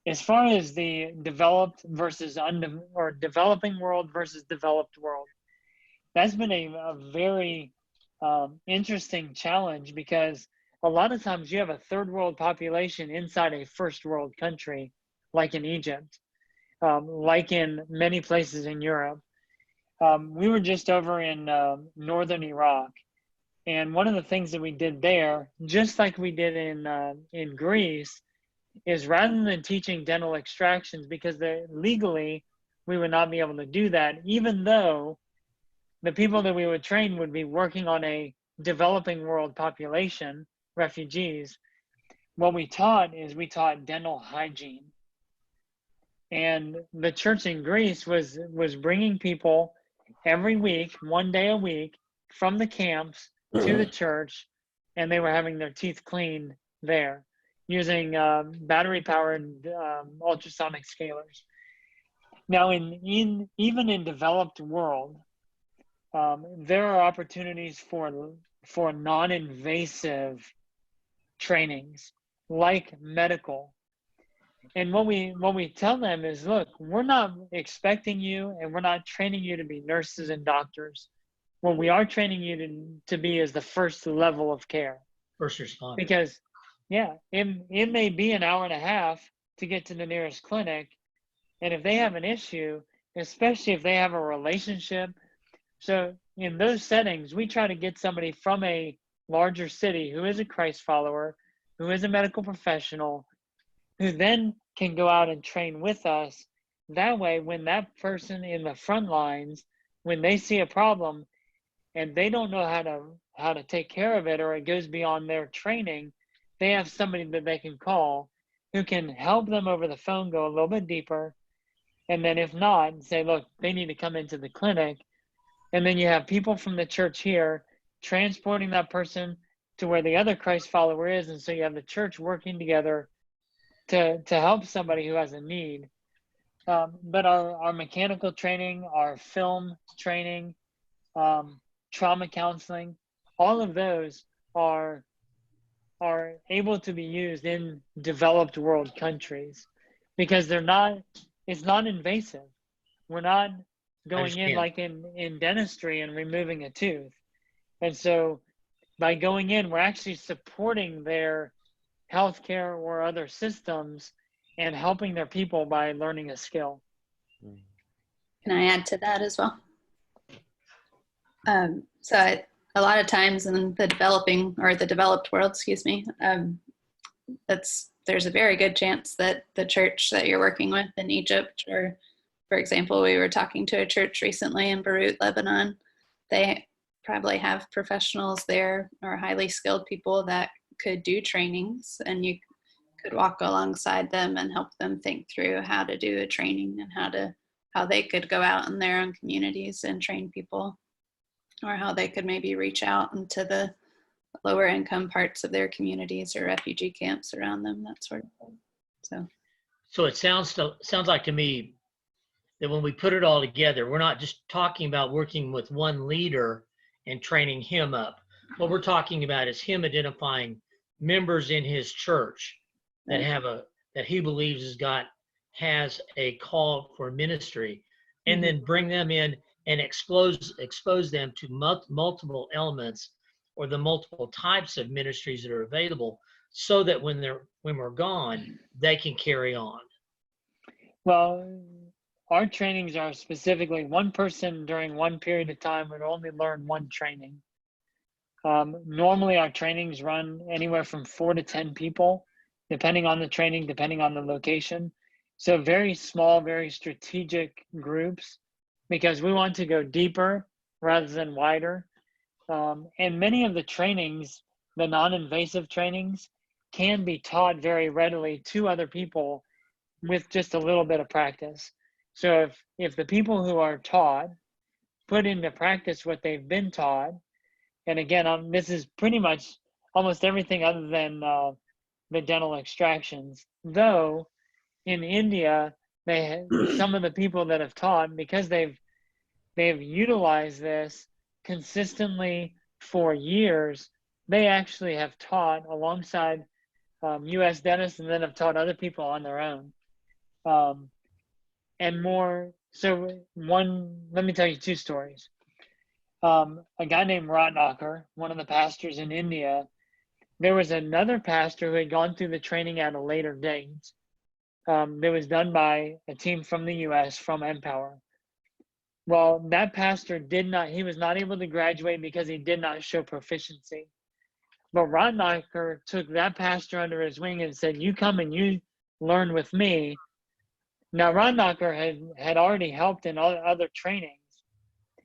As far as the developed versus or developing world versus developed world, that's been a very interesting challenge, because a lot of times you have a third world population inside a first world country, like in Egypt, like in many places in Europe. We were just over in northern Iraq, and one of the things that we did there, just like we did in Greece, is rather than teaching dental extractions, because legally we would not be able to do that, even though the people that we would train would be working on a developing world population, refugees. What we taught dental hygiene. And the church in Greece was bringing people every week, 1 day a week, from the camps to the church, and they were having their teeth cleaned there using battery-powered ultrasonic scalers. Now, even in developed world, there are opportunities for non-invasive trainings, like medical. And what we tell them is, look, we're not expecting you, and we're not training you to be nurses and doctors. What we are training you to be is the first level of care. First responder. Because, yeah, it may be an hour and a half to get to the nearest clinic. And if they have an issue, especially if they have a relationship, so in those settings, we try to get somebody from a larger city who is a Christ follower, who is a medical professional, who then can go out and train with us. That way, when that person in the front lines, when they see a problem and they don't know how to take care of it, or it goes beyond their training, they have somebody that they can call who can help them over the phone go a little bit deeper. And then if not, say, look, they need to come into the clinic. And then you have people from the church here transporting that person to where the other Christ follower is. And so you have the church working together to help somebody who has a need. But our mechanical training, our film training, trauma counseling, all of those are able to be used in developed world countries, because it's not invasive. We're not going in like in dentistry and removing a tooth. And so by going in, we're actually supporting their healthcare or other systems and helping their people by learning a skill. Can I add to that as well? A lot of times in the developed world, there's a very good chance that the church that you're working with in Egypt, or for example, we were talking to a church recently in Beirut, Lebanon. They probably have professionals there, or highly skilled people that could do trainings, and you could walk alongside them and help them think through how to do a training and how they could go out in their own communities and train people, or how they could maybe reach out into the lower income parts of their communities or refugee camps around them, that sort of thing. So it sounds like to me that when we put it all together, we're not just talking about working with one leader and training him up. What we're talking about is him identifying members in his church that that he believes has a call for ministry, and then bring them in and expose them to multiple elements, or the multiple types of ministries that are available, so that when we're gone, they can carry on. Well, our trainings are specifically one person during one period of time would only learn one training. Normally our trainings run anywhere from 4 to 10 people, depending on the training, depending on the location. So very small, very strategic groups, because we want to go deeper rather than wider. And many of the trainings, the non-invasive trainings, can be taught very readily to other people with just a little bit of practice. So if the people who are taught put into practice what they've been taught, and again, this is pretty much almost everything other than the dental extractions, though in India, some of the people that have taught, because they've they have utilized this consistently for years. They actually have taught alongside U.S. dentists, and then have taught other people on their own. And more, so let me tell you two stories. A guy named Ratnaker, one of the pastors in India, there was another pastor who had gone through the training at a later date that was done by a team from the U.S., from Empower. Well, that pastor he was not able to graduate because he did not show proficiency. But Ratnaker took that pastor under his wing and said, you come and you learn with me. Now, Ratnaker had already helped in other trainings.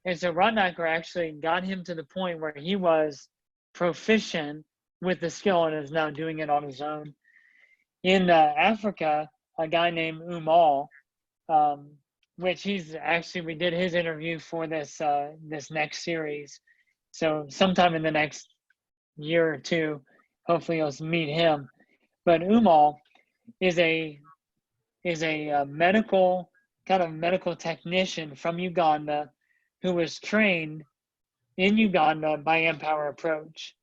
And so Ratnaker actually got him to the point where he was proficient with the skill and is now doing it on his own. In Africa, a guy named Umal, which we did his interview for this next series. So sometime in the next year or two, hopefully you'll meet him. But Umal is a medical technician from Uganda who was trained in Uganda by Empower Approach.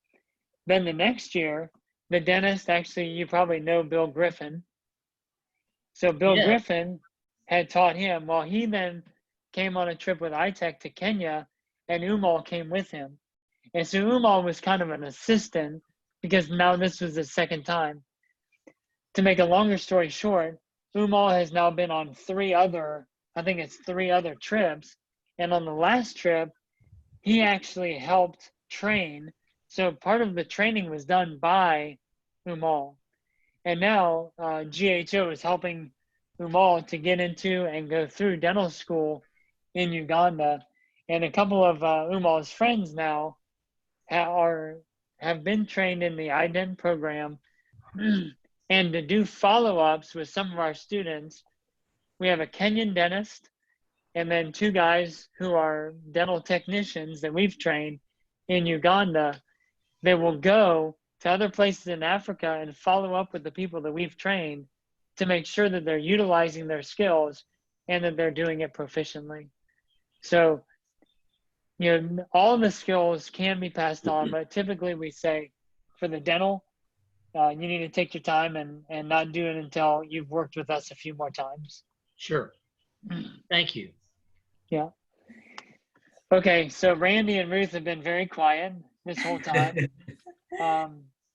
Then the next year, the dentist, actually, you probably know Bill Griffin. So Bill Griffin had taught him. Well, he then came on a trip with iTech to Kenya, and Umal came with him. And so Umal was kind of an assistant, because now this was the second time. To make a longer story short, Umal has now been on three other trips. And on the last trip, he actually helped train. So part of the training was done by Umal. And now GHO is helping Umal to get into and go through dental school in Uganda. And a couple of Umal's friends now have been trained in the iDent program. And to do follow-ups with some of our students, we have a Kenyan dentist and then two guys who are dental technicians that we've trained in Uganda. They will go to other places in Africa and follow up with the people that we've trained to make sure that they're utilizing their skills and that they're doing it proficiently. So, all the skills can be passed on, but typically we say for the dental, you need to take your time and not do it until you've worked with us a few more times. Sure. Thank you. Yeah. Okay, so Randy and Ruth have been very quiet this whole time.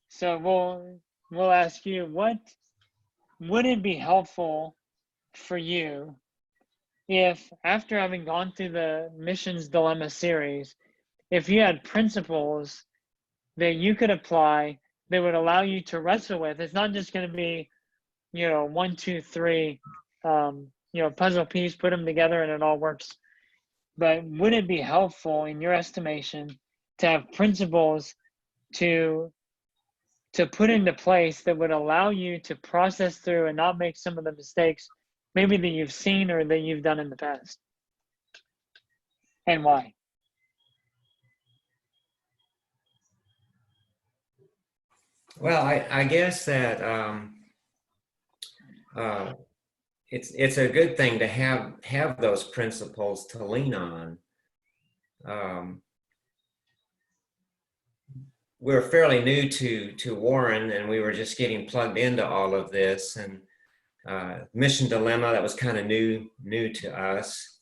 So we'll ask you, what would it be helpful for you if, after having gone through the Missions Dilemma series, if you had principles that you could apply that would allow you to wrestle with? It's not just going to be, 1, 2, 3, puzzle piece, put them together and it all works. But would it be helpful, in your estimation, to have principles to put into place that would allow you to process through and not make some of the mistakes maybe that you've seen or that you've done in the past? And why? Well, I guess that it's a good thing to have those principles to lean on. We're fairly new to Warren, and we were just getting plugged into all of this. And Mission Dilemma, that was kind of new to us.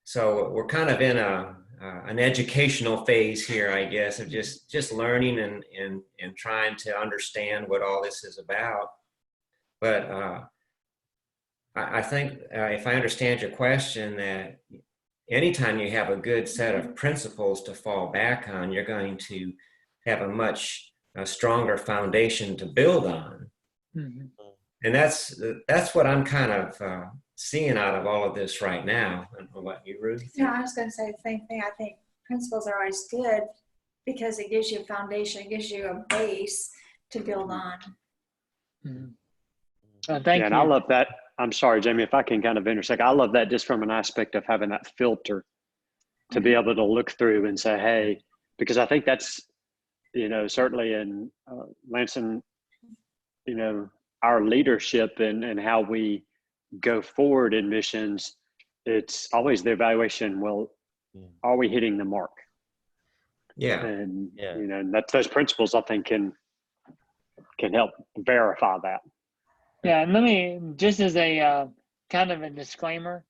So we're kind of in an educational phase here, I guess, of just learning and trying to understand what all this is about. But I think if I understand your question, that anytime you have a good set of principles to fall back on, you're going to have a much stronger foundation to build on. Mm-hmm. And that's what I'm kind of seeing out of all of this right now. I don't know about you, Ruth. No, I was going to say the same thing. I think principles are always good because it gives you a foundation, it gives you a base to build on. Mm-hmm. Thank you. And I love that. I'm sorry, Jamie, if I can kind of intersect. I love that just from an aspect of having that filter to be able to look through and say, hey, because I think that's, certainly in Lansing, our leadership and how we go forward in missions, it's always the evaluation. Well, are we hitting the mark? Yeah. And Yeah. you know, that's those principles I think can help verify that. Yeah, and let me, just as a kind of a disclaimer,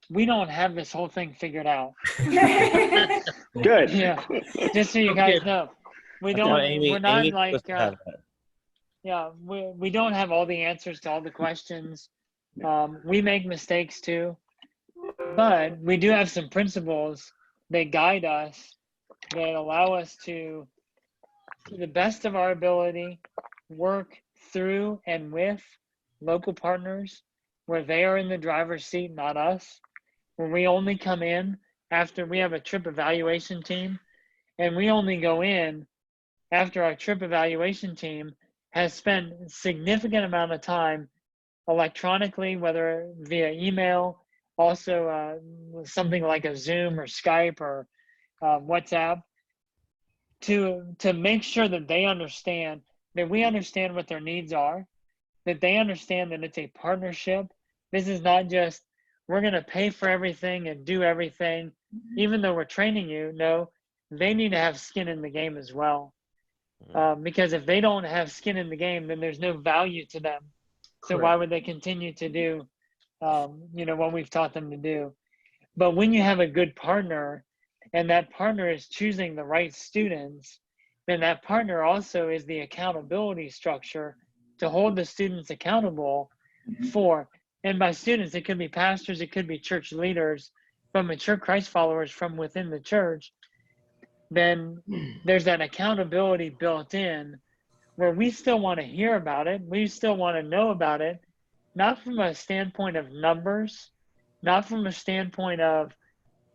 we don't have this whole thing figured out. Good. Yeah, just so you Okay. guys know, we No, don't. Amy, we're not Amy's like. supposed to have that. Yeah, we don't have all the answers to all the questions. We make mistakes too, but we do have some principles that guide us, that allow us to the best of our ability, work through and with local partners where they are in the driver's seat, not us. When we only come in after we have a trip evaluation team, and we only go in after our trip evaluation team has spent a significant amount of time electronically, whether via email, also something like a Zoom or Skype or WhatsApp, to make sure that they understand, that we understand what their needs are, that they understand that it's a partnership. This is not just, we're going to pay for everything and do everything, even though we're training you. No, they need to have skin in the game as well. Because if they don't have skin in the game, then there's no value to them. So why would they continue to do, what we've taught them to do? But when you have a good partner, and that partner is choosing the right students, then that partner also is the accountability structure to hold the students accountable for. And by students, it could be pastors, it could be church leaders, but mature Christ followers from within the church. Then there's that accountability built in where we still want to hear about it. We still want to know about it, not from a standpoint of numbers, not from a standpoint of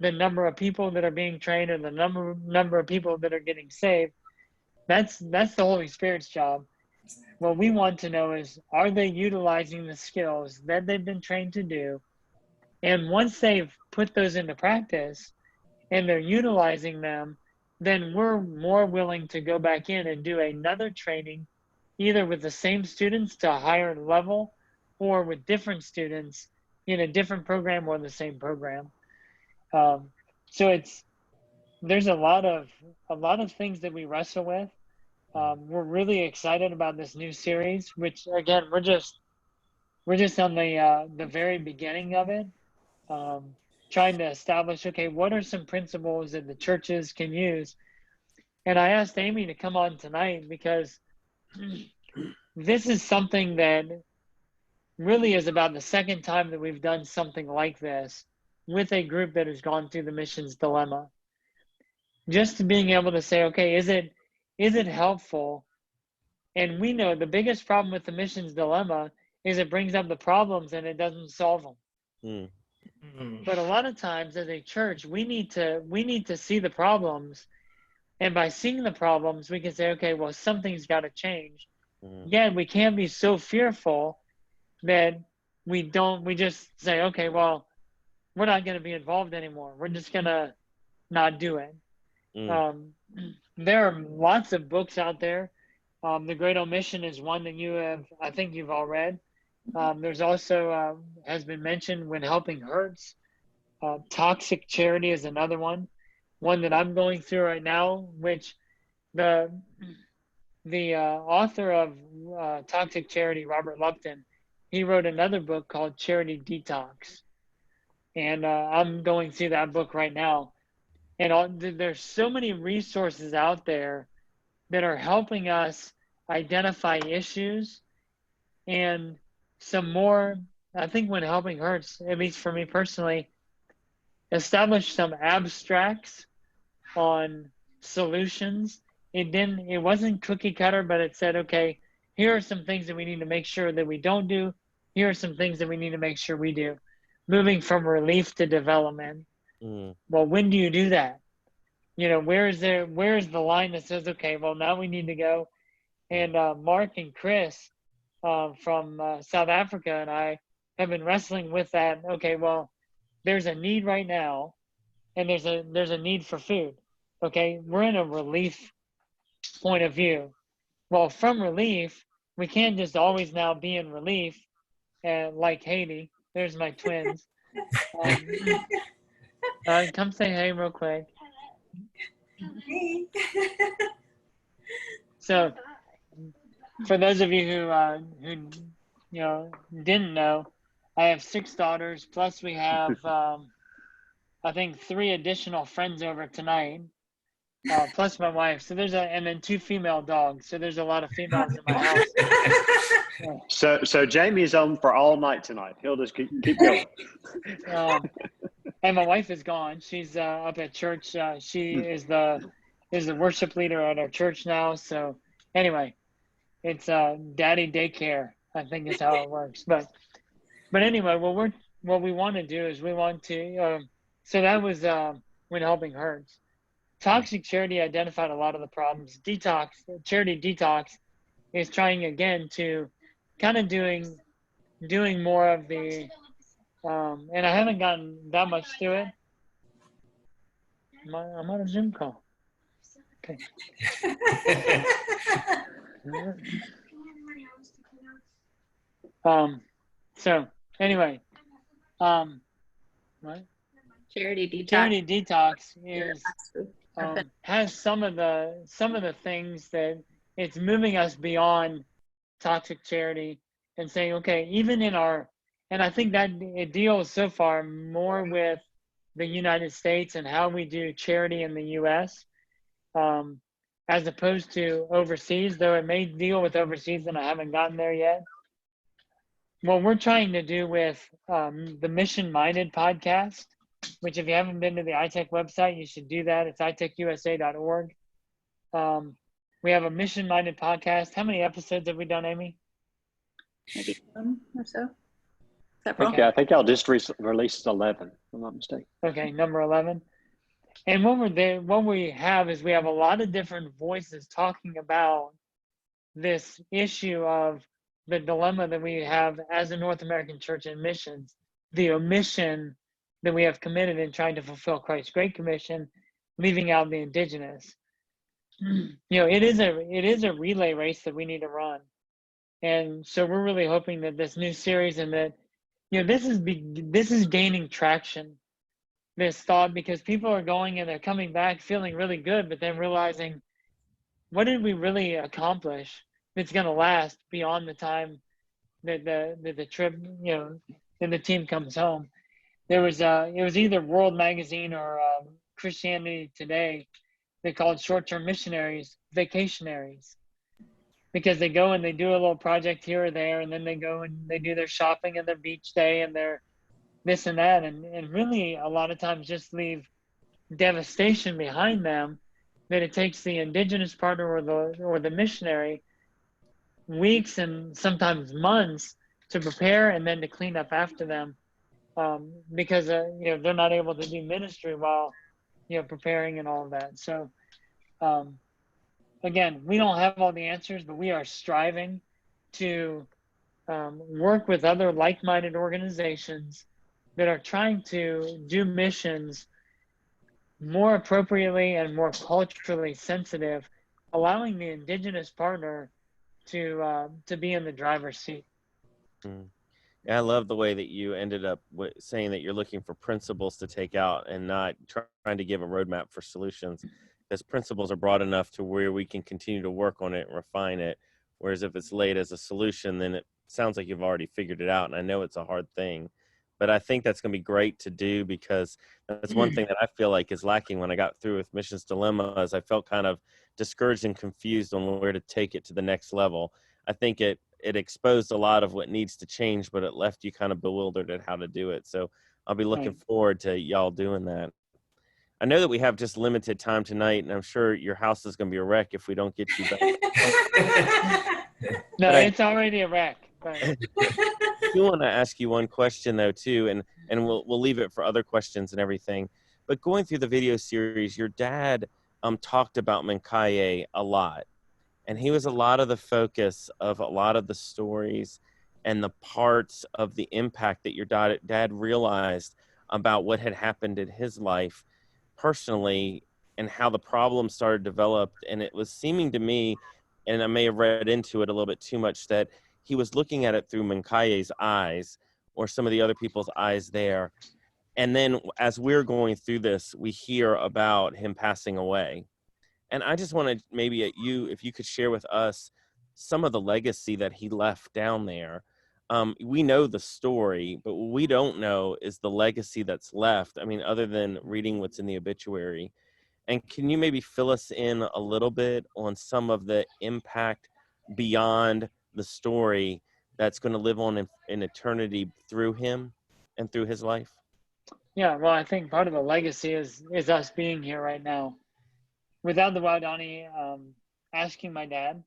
the number of people that are being trained or the number of people that are getting saved. That's the Holy Spirit's job. What we want to know is, are they utilizing the skills that they've been trained to do? And once they've put those into practice and they're utilizing them, then we're more willing to go back in and do another training, either with the same students to a higher level or with different students in a different program or the same program. So there's a lot of things that we wrestle with. We're really excited about this new series, which again, we're just on the very beginning of it, trying to establish, okay, what are some principles that the churches can use? And I asked Amy to come on tonight because this is something that really is about the second time that we've done something like this with a group that has gone through the missions dilemma. Just being able to say, okay, is it helpful? And we know the biggest problem with the missions dilemma is it brings up the problems and it doesn't solve them. But a lot of times as a church, we need to see the problems. And by seeing the problems, we can say, okay, well, something's got to change. Again, we can't be so fearful that we just say, okay, well, we're not going to be involved anymore. We're just going to not do it. There are lots of books out there. The Great Omission is one that I think you've all read. There's also, has been mentioned, When Helping Hurts. Toxic Charity is another one that I'm going through right now, which the author of Toxic Charity, Robert Lupton, he wrote another book called Charity Detox. And I'm going through that book right now. And there's so many resources out there that are helping us identify issues, and some more, I think When Helping Hurts, at least for me personally, establish some abstracts on solutions. It wasn't cookie cutter, but it said, okay, here are some things that we need to make sure that we don't do. Here are some things that we need to make sure we do. Moving from relief to development. Well, when do you do that? Where is the line that says, okay, well, now we need to go? And Mark and Chris from South Africa and I have been wrestling with that. Okay, well, there's a need right now, and there's a need for food. Okay, we're in a relief point of view. Well, from relief, we can't just always now be in relief, like Haiti. There's my twins. Come say hey real quick. Hey. So, for those of you who didn't know, I have 6 daughters. Plus, we have I think 3 additional friends over tonight. Plus my wife. So and then 2 female dogs. So there's a lot of females in my house. So Jamie's on for all night tonight. He'll just keep going. And my wife is gone. She's up at church. She is the worship leader at our church now. So anyway, it's daddy daycare, I think is how it works. But anyway, what we want to do is we want to. So that was when helping hurts. Toxic Charity identified a lot of the problems. Charity Detox is trying again to kind of doing more of the, and I haven't gotten that much to it. I'm on a Zoom call. Okay. So anyway, what? Charity Detox. Charity Detox is has some of the things that it's moving us beyond toxic charity and saying, okay, even in our, and I think that it deals so far more with the United States and how we do charity in the U.S. As opposed to overseas, though it may deal with overseas and I haven't gotten there yet. What we're trying to do with the Mission Minded podcast, which if you haven't been to the iTech website, you should do that. It's itechusa.org. We have a Mission Minded podcast. How many episodes have we done, Amy? Maybe 1 or so. I think y'all just released 11, if I'm not mistaken. Okay, number 11. And what we have is we have a lot of different voices talking about this issue of the dilemma that we have as a North American church in missions, the omission that we have committed in trying to fulfill Christ's Great Commission, leaving out the indigenous. It is a relay race that we need to run. And so we're really hoping that this new series and that, this is gaining traction, this thought, because people are going and they're coming back feeling really good, but then realizing, what did we really accomplish that's going to last beyond the time that the trip, and the team comes home. There was it was either World Magazine or Christianity Today. They called short-term missionaries vacationaries, because they go and they do a little project here or there, and then they go and they do their shopping and their beach day and their this and that, and really a lot of times just leave devastation behind them, that it takes the indigenous partner or the missionary weeks and sometimes months to prepare and then to clean up after them, because they're not able to do ministry while preparing and all of that. So again, we don't have all the answers, but we are striving to work with other like-minded organizations that are trying to do missions more appropriately and more culturally sensitive, allowing the indigenous partner to be in the driver's seat. Yeah, I love the way that you ended up saying that you're looking for principles to take out and not trying to give a roadmap for solutions, because principles are broad enough to where we can continue to work on it and refine it. Whereas if it's laid as a solution, then it sounds like you've already figured it out. And I know it's a hard thing, but I think that's going to be great to do, because that's one thing that I feel like is lacking when I got through with Missions Dilemma, is I felt kind of discouraged and confused on where to take it to the next level. I think it exposed a lot of what needs to change, but it left you kind of bewildered at how to do it. So I'll be looking forward to y'all doing that. I know that we have just limited time tonight, and I'm sure your house is going to be a wreck if we don't get you back. No, it's already a wreck. Right. I do want to ask you one question though too, and we'll leave it for other questions and everything. But going through the video series, your dad talked about Mincaye a lot, and he was a lot of the focus of a lot of the stories and the parts of the impact that your dad realized about what had happened in his life personally and how the problem started developed. And it was seeming to me, and I may have read into it a little bit too much, that he was looking at it through Mincaye's eyes or some of the other people's eyes there. And then as we're going through this, we hear about him passing away. And I just wanted maybe if you could share with us some of the legacy that he left down there. We know the story, but what we don't know is the legacy that's left. I mean, other than reading what's in the obituary. And can you maybe fill us in a little bit on some of the impact beyond the story that's going to live on in eternity through him and through his life? Yeah, well, I think part of the legacy is us being here right now. Without the Waodani asking my dad,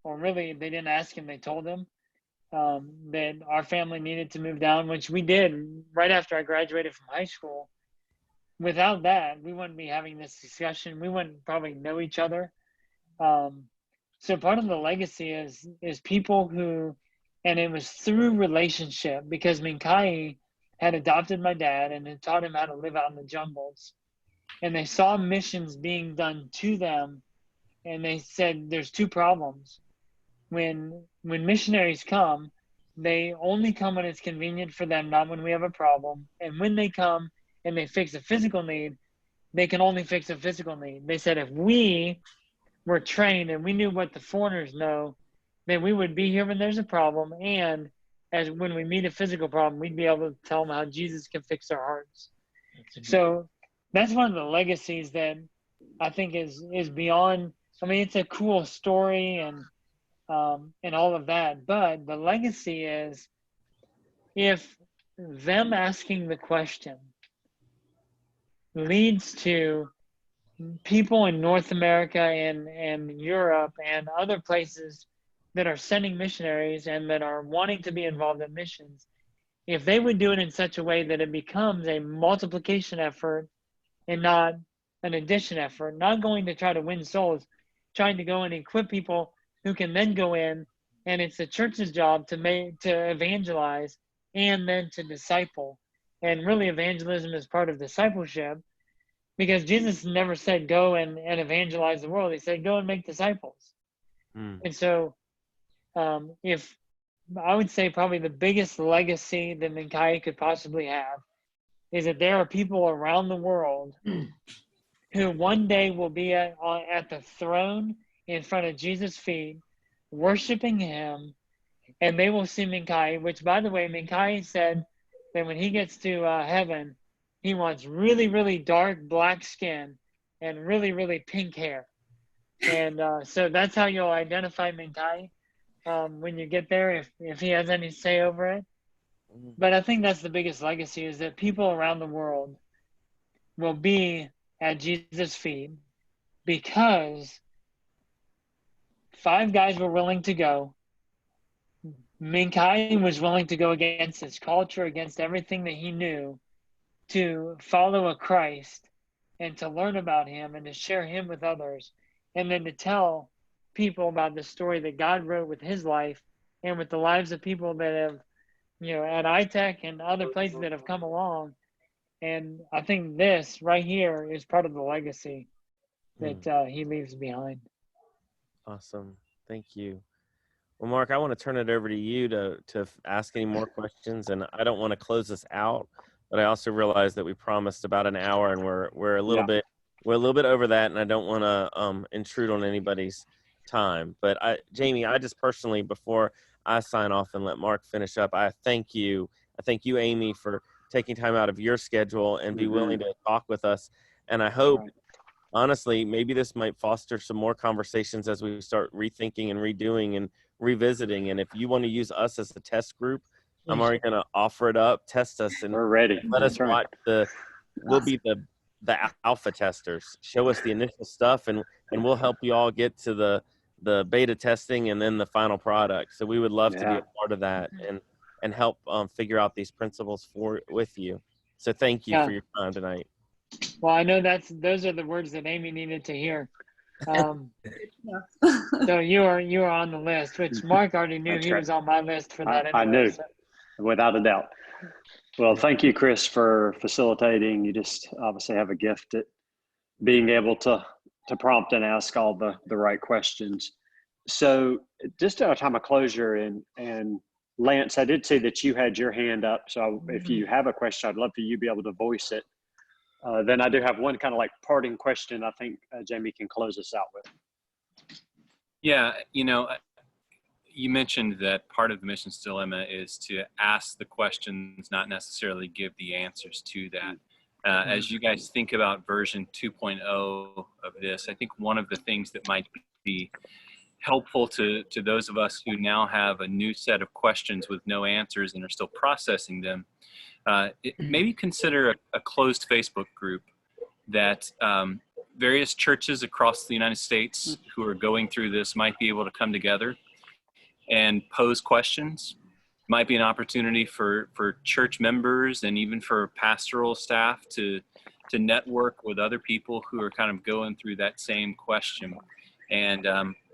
or really they didn't ask him, they told him that our family needed to move down, which we did right after I graduated from high school. Without that, we wouldn't be having this discussion. We wouldn't probably know each other. So part of the legacy is people who, and it was through relationship, because Minkai had adopted my dad and had taught him how to live out in the jungles. And they saw missions being done to them, and they said there's two problems. When missionaries come, they only come when it's convenient for them, not when we have a problem. And when they come and they fix a physical need, they can only fix a physical need. They said if we were trained and we knew what the foreigners know, then we would be here when there's a problem. And as when we meet a physical problem, we'd be able to tell them how Jesus can fix our hearts. So that's one of the legacies that I think is beyond. I mean, it's a cool story and all of that, but the legacy is if them asking the question leads to people in North America and Europe and other places that are sending missionaries and that are wanting to be involved in missions, if they would do it in such a way that it becomes a multiplication effort and not an addition effort, not going to try to win souls, trying to go and equip people who can then go in, and it's the church's job to evangelize and then to disciple. And really evangelism is part of discipleship, because Jesus never said go and evangelize the world. He said go and make disciples. And so if I would say probably the biggest legacy that Minkai could possibly have is that there are people around the world who one day will be at the throne in front of Jesus' feet, worshiping him, and they will see Minkai, which, by the way, Minkai said that when he gets to heaven, he wants really, really dark black skin and really, really pink hair. And so that's how you'll identify Minkai when you get there, if he has any say over it. But I think that's the biggest legacy, is that people around the world will be at Jesus' feet because 5 guys were willing to go. Minkai was willing to go against his culture, against everything that he knew, to follow a Christ and to learn about him and to share him with others, and then to tell people about the story that God wrote with his life and with the lives of people that have, at iTech and other places that have come along. And I think this right here is part of the legacy that he leaves behind. Awesome. Thank you. Well, Mark, I want to turn it over to you to ask any more questions, and I don't want to close this out, but I also realize that we promised about an hour, and we're a little bit over that, and I don't want to intrude on anybody's time. But Jamie, I just personally, before I sign off and let Mark finish up, I thank you. I thank you, Amy, for taking time out of your schedule and be willing to talk with us. And I hope, honestly, maybe this might foster some more conversations as we start rethinking and redoing and revisiting. And if you want to use us as a test group, I'm already going to offer it up. Test us, and we're ready. Let us watch we'll be the alpha testers. Show us the initial stuff, and we'll help you all get to the beta testing and then the final product. So we would love to be a part of that and help figure out these principles with you. So thank you for your time tonight. Well, I know those are the words that Amy needed to hear. So you are on the list, which Mark already knew. He was on my list for that. I anyway, knew, without a doubt. Well, thank you, Chris, for facilitating. You just obviously have a gift at being able to prompt and ask all the right questions. So just at a time of closure, and Lance, I did see that you had your hand up. So if you have a question, I'd love for you to be able to voice it. Then I do have one kind of like parting question I think Jamie can close us out with. Yeah, you know, you mentioned that part of the missions dilemma is to ask the questions, not necessarily give the answers to that. As you guys think about version 2.0 of this, I think one of the things that might be helpful to those of us who now have a new set of questions with no answers and are still processing them, maybe consider a closed Facebook group that various churches across the United States who are going through this might be able to come together and pose questions. Might be an opportunity for church members and even for pastoral staff to network with other people who are kind of going through that same question. And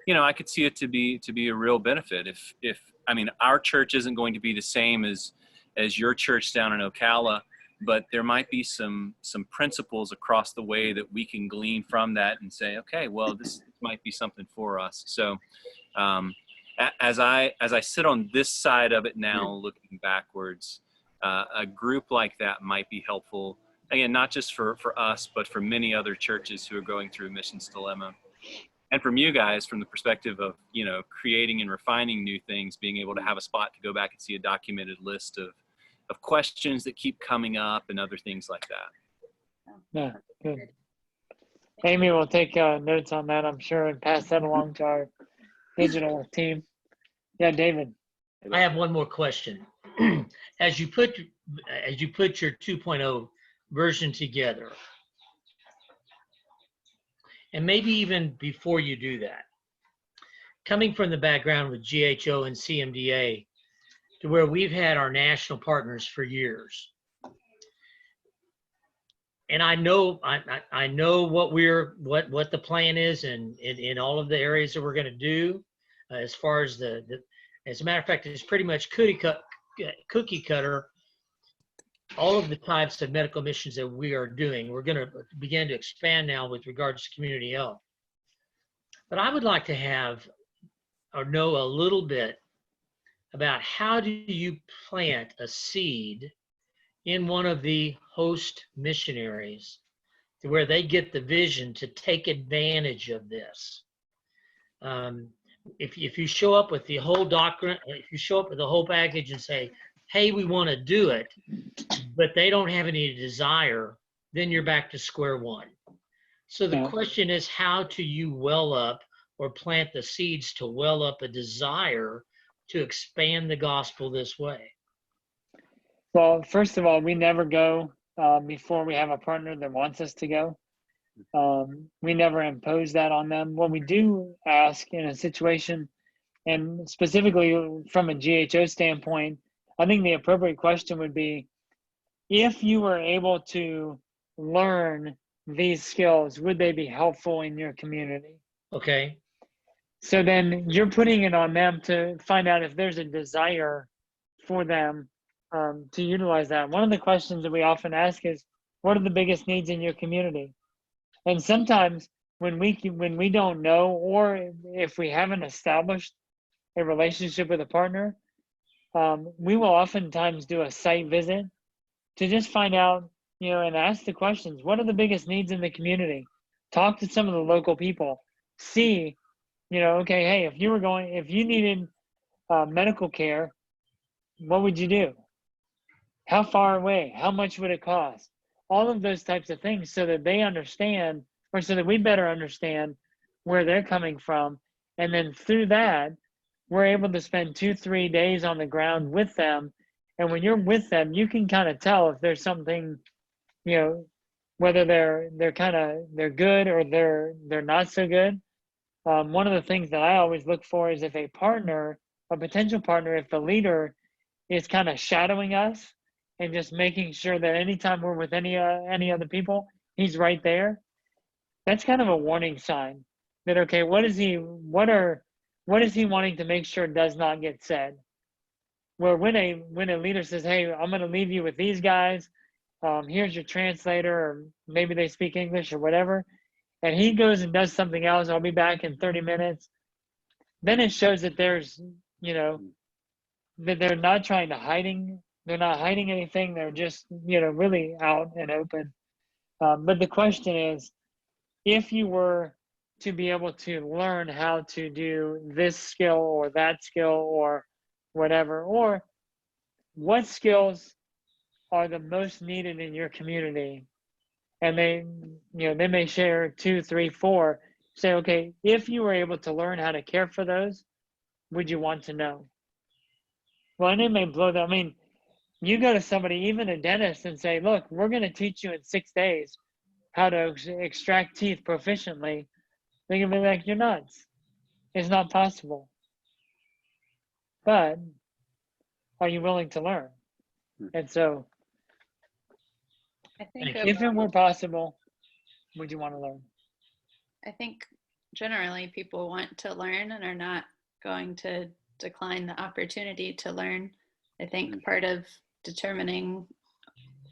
you know, I could see it to be a real benefit. If I mean, our church isn't going to be the same as your church down in Ocala, but there might be some principles across the way that we can glean from that and say, okay, well, this might be something for us. So as I sit on this side of it now, looking backwards, a group like that might be helpful. Again, not just for us, but for many other churches who are going through a missions dilemma. And from you guys, from the perspective of, you know, creating and refining new things, being able to have a spot to go back and see a documented list of questions that keep coming up and other things like that. Yeah, good. Amy will take notes on that, I'm sure, and pass that along to our digital team. Yeah, David. I have one more question. As you put your 2.0 version together, and maybe even before you do that, coming from the background with GHO and CMDA, to where we've had our national partners for years, and I know what what the plan is, and in all of the areas that we're going to do, as far as as a matter of fact, it's pretty much cookie cutter. All of the types of medical missions that we are doing, we're going to begin to expand now with regards to community health. But I would like to have or know a little bit about how do you plant a seed in one of the host missionaries to where they get the vision to take advantage of this. If you show up with the whole doctrine, if you show up with the whole package and say, hey, we want to do it, but they don't have any desire, then you're back to square one. So the question is, how do you well up or plant the seeds to well up a desire to expand the gospel this way? Well, first of all, we never go before we have a partner that wants us to go. We never impose that on them. What we do ask in a situation, and specifically from a GHO standpoint, I think the appropriate question would be, if you were able to learn these skills, would they be helpful in your community? Okay. So then you're putting it on them to find out if there's a desire for them to utilize that. One of the questions that we often ask is, what are the biggest needs in your community? And sometimes when we don't know, or if we haven't established a relationship with a partner, we will oftentimes do a site visit to just find out, you know, and ask the questions. What are the biggest needs in the community? Talk to some of the local people. See, you know, okay, hey, if you needed medical care, what would you do? How far away? How much would it cost? All of those types of things, so that they understand, or so that we better understand where they're coming from. And then through that, we're able to spend 2-3 days on the ground with them. And when you're with them, you can kind of tell if there's something, you know, whether they're good or they're not so good. One of the things that I always look for is if a potential partner, if the leader is kind of shadowing us and just making sure that anytime we're with any other people, he's right there. That's kind of a warning sign that, okay, what is he wanting to make sure does not get said? Where when a leader says, hey, I'm going to leave you with these guys, here's your translator, or maybe they speak English or whatever, and he goes and does something else, I'll be back in 30 minutes, then it shows that there's, you know, that they're not trying to hiding. They're not hiding anything. They're just, really out and open. But the question is, if you were to be able to learn how to do this skill or that skill or whatever, or what skills are the most needed in your community, and they may share 2, 3, 4, say, okay, if you were able to learn how to care for those, would you want to know? Well, and it may blow that. I mean, you go to somebody, even a dentist, and say, look, we're going to teach you in 6 days how to extract teeth proficiently. They're going to be like, you're nuts. It's not possible. But are you willing to learn? And so, I think if it were possible, would you want to learn? I think generally people want to learn and are not going to decline the opportunity to learn. I think part of determining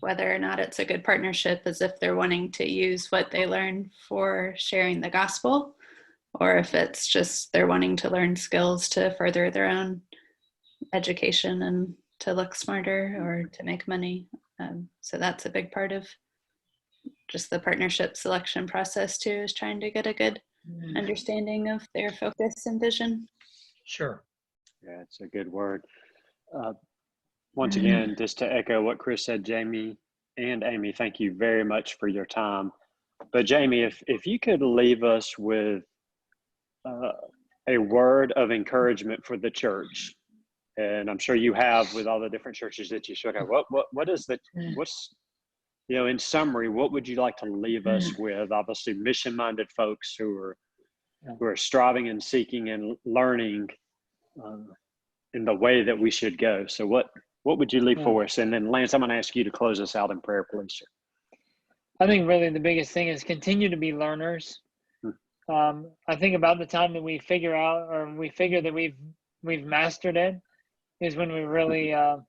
whether or not it's a good partnership is if they're wanting to use what they learn for sharing the gospel, or if it's just they're wanting to learn skills to further their own education and to look smarter or to make money. So that's a big part of just the partnership selection process too, is trying to get a good understanding of their focus and vision. Sure. Yeah, it's a good word. Once again, just to echo what Chris said, Jamie and Amy, thank you very much for your time. But Jamie, if you could leave us with a word of encouragement for the church, and I'm sure you have with all the different churches that you should have. What's in summary, what would you like to leave us with? Obviously, mission-minded folks who are striving and seeking and learning in the way that we should go. So what would you leave for us? And then Lance, I'm going to ask you to close us out in prayer, please. I think really the biggest thing is continue to be learners. I think about the time that we figure that we've mastered it is when we really are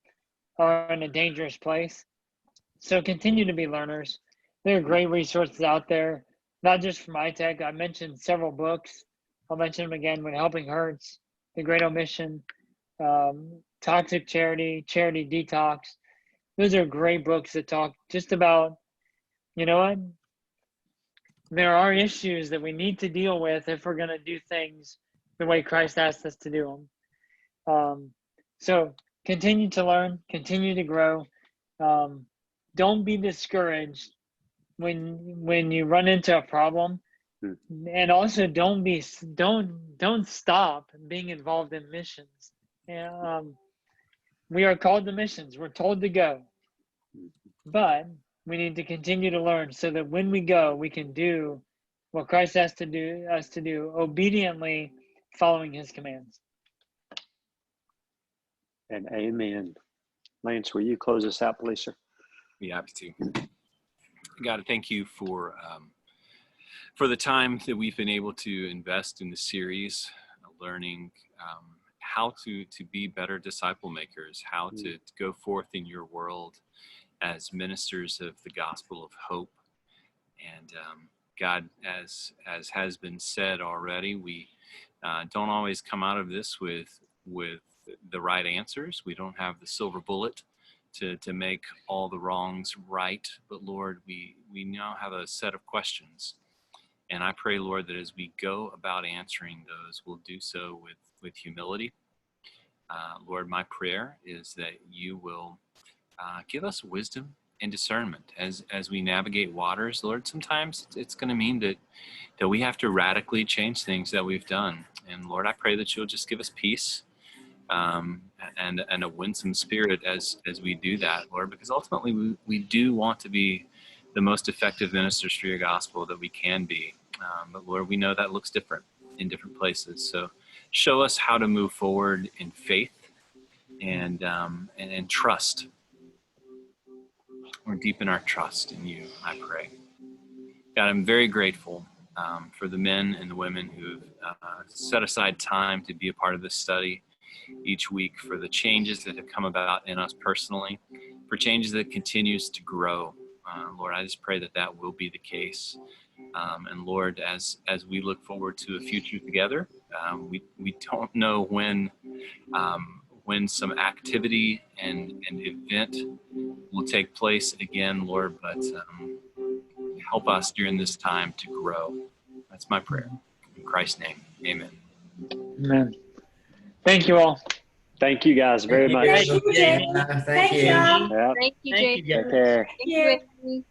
in a dangerous place. So continue to be learners. There are great resources out there, not just from iTech. I mentioned several books. I'll mention them again: When Helping Hurts, The Great Omission, Toxic Charity, Charity Detox. Those are great books that talk just about, there are issues that we need to deal with if we're going to do things the way Christ asked us to do them. So continue to learn, continue to grow. Don't be discouraged when you run into a problem, and also don't stop being involved in missions. We are called to missions. We're told to go, but we need to continue to learn so that when we go, we can do what Christ asked us to do, obediently following His commands. And amen. Lance, will you close us out, please, sir? Be happy to. God, thank you for the time that we've been able to invest in the series, learning how to be better disciple makers, how to go forth in your world as ministers of the gospel of hope. And God, as has been said already, we don't always come out of this with the right answers. We don't have the silver bullet to make all the wrongs right. But Lord, we now have a set of questions. And I pray, Lord, that as we go about answering those, we'll do so with humility. Lord, my prayer is that you will give us wisdom and discernment as we navigate waters. Lord, sometimes it's going to mean that we have to radically change things that we've done. And Lord, I pray that you'll just give us peace and a winsome spirit as we do that, Lord, because ultimately we do want to be the most effective ministers for your gospel that we can be. But Lord, we know that looks different in different places. So show us how to move forward in faith and trust. Or deepen our trust in you, I pray. God, I'm very grateful for the men and the women who've set aside time to be a part of this study each week, for the changes that have come about in us personally, for changes that continues to grow. Lord, I just pray that will be the case. And Lord, as we look forward to a future together, we don't know when when some activity and event will take place again, Lord, but help us during this time to grow. That's my prayer. In Christ's name, amen. Amen. Thank you all. Thank you guys very much. Thank you, Jay. Thank Thank you. you. Yep. Thank you, Thank Jake. you, Take care. Thank you, Anthony.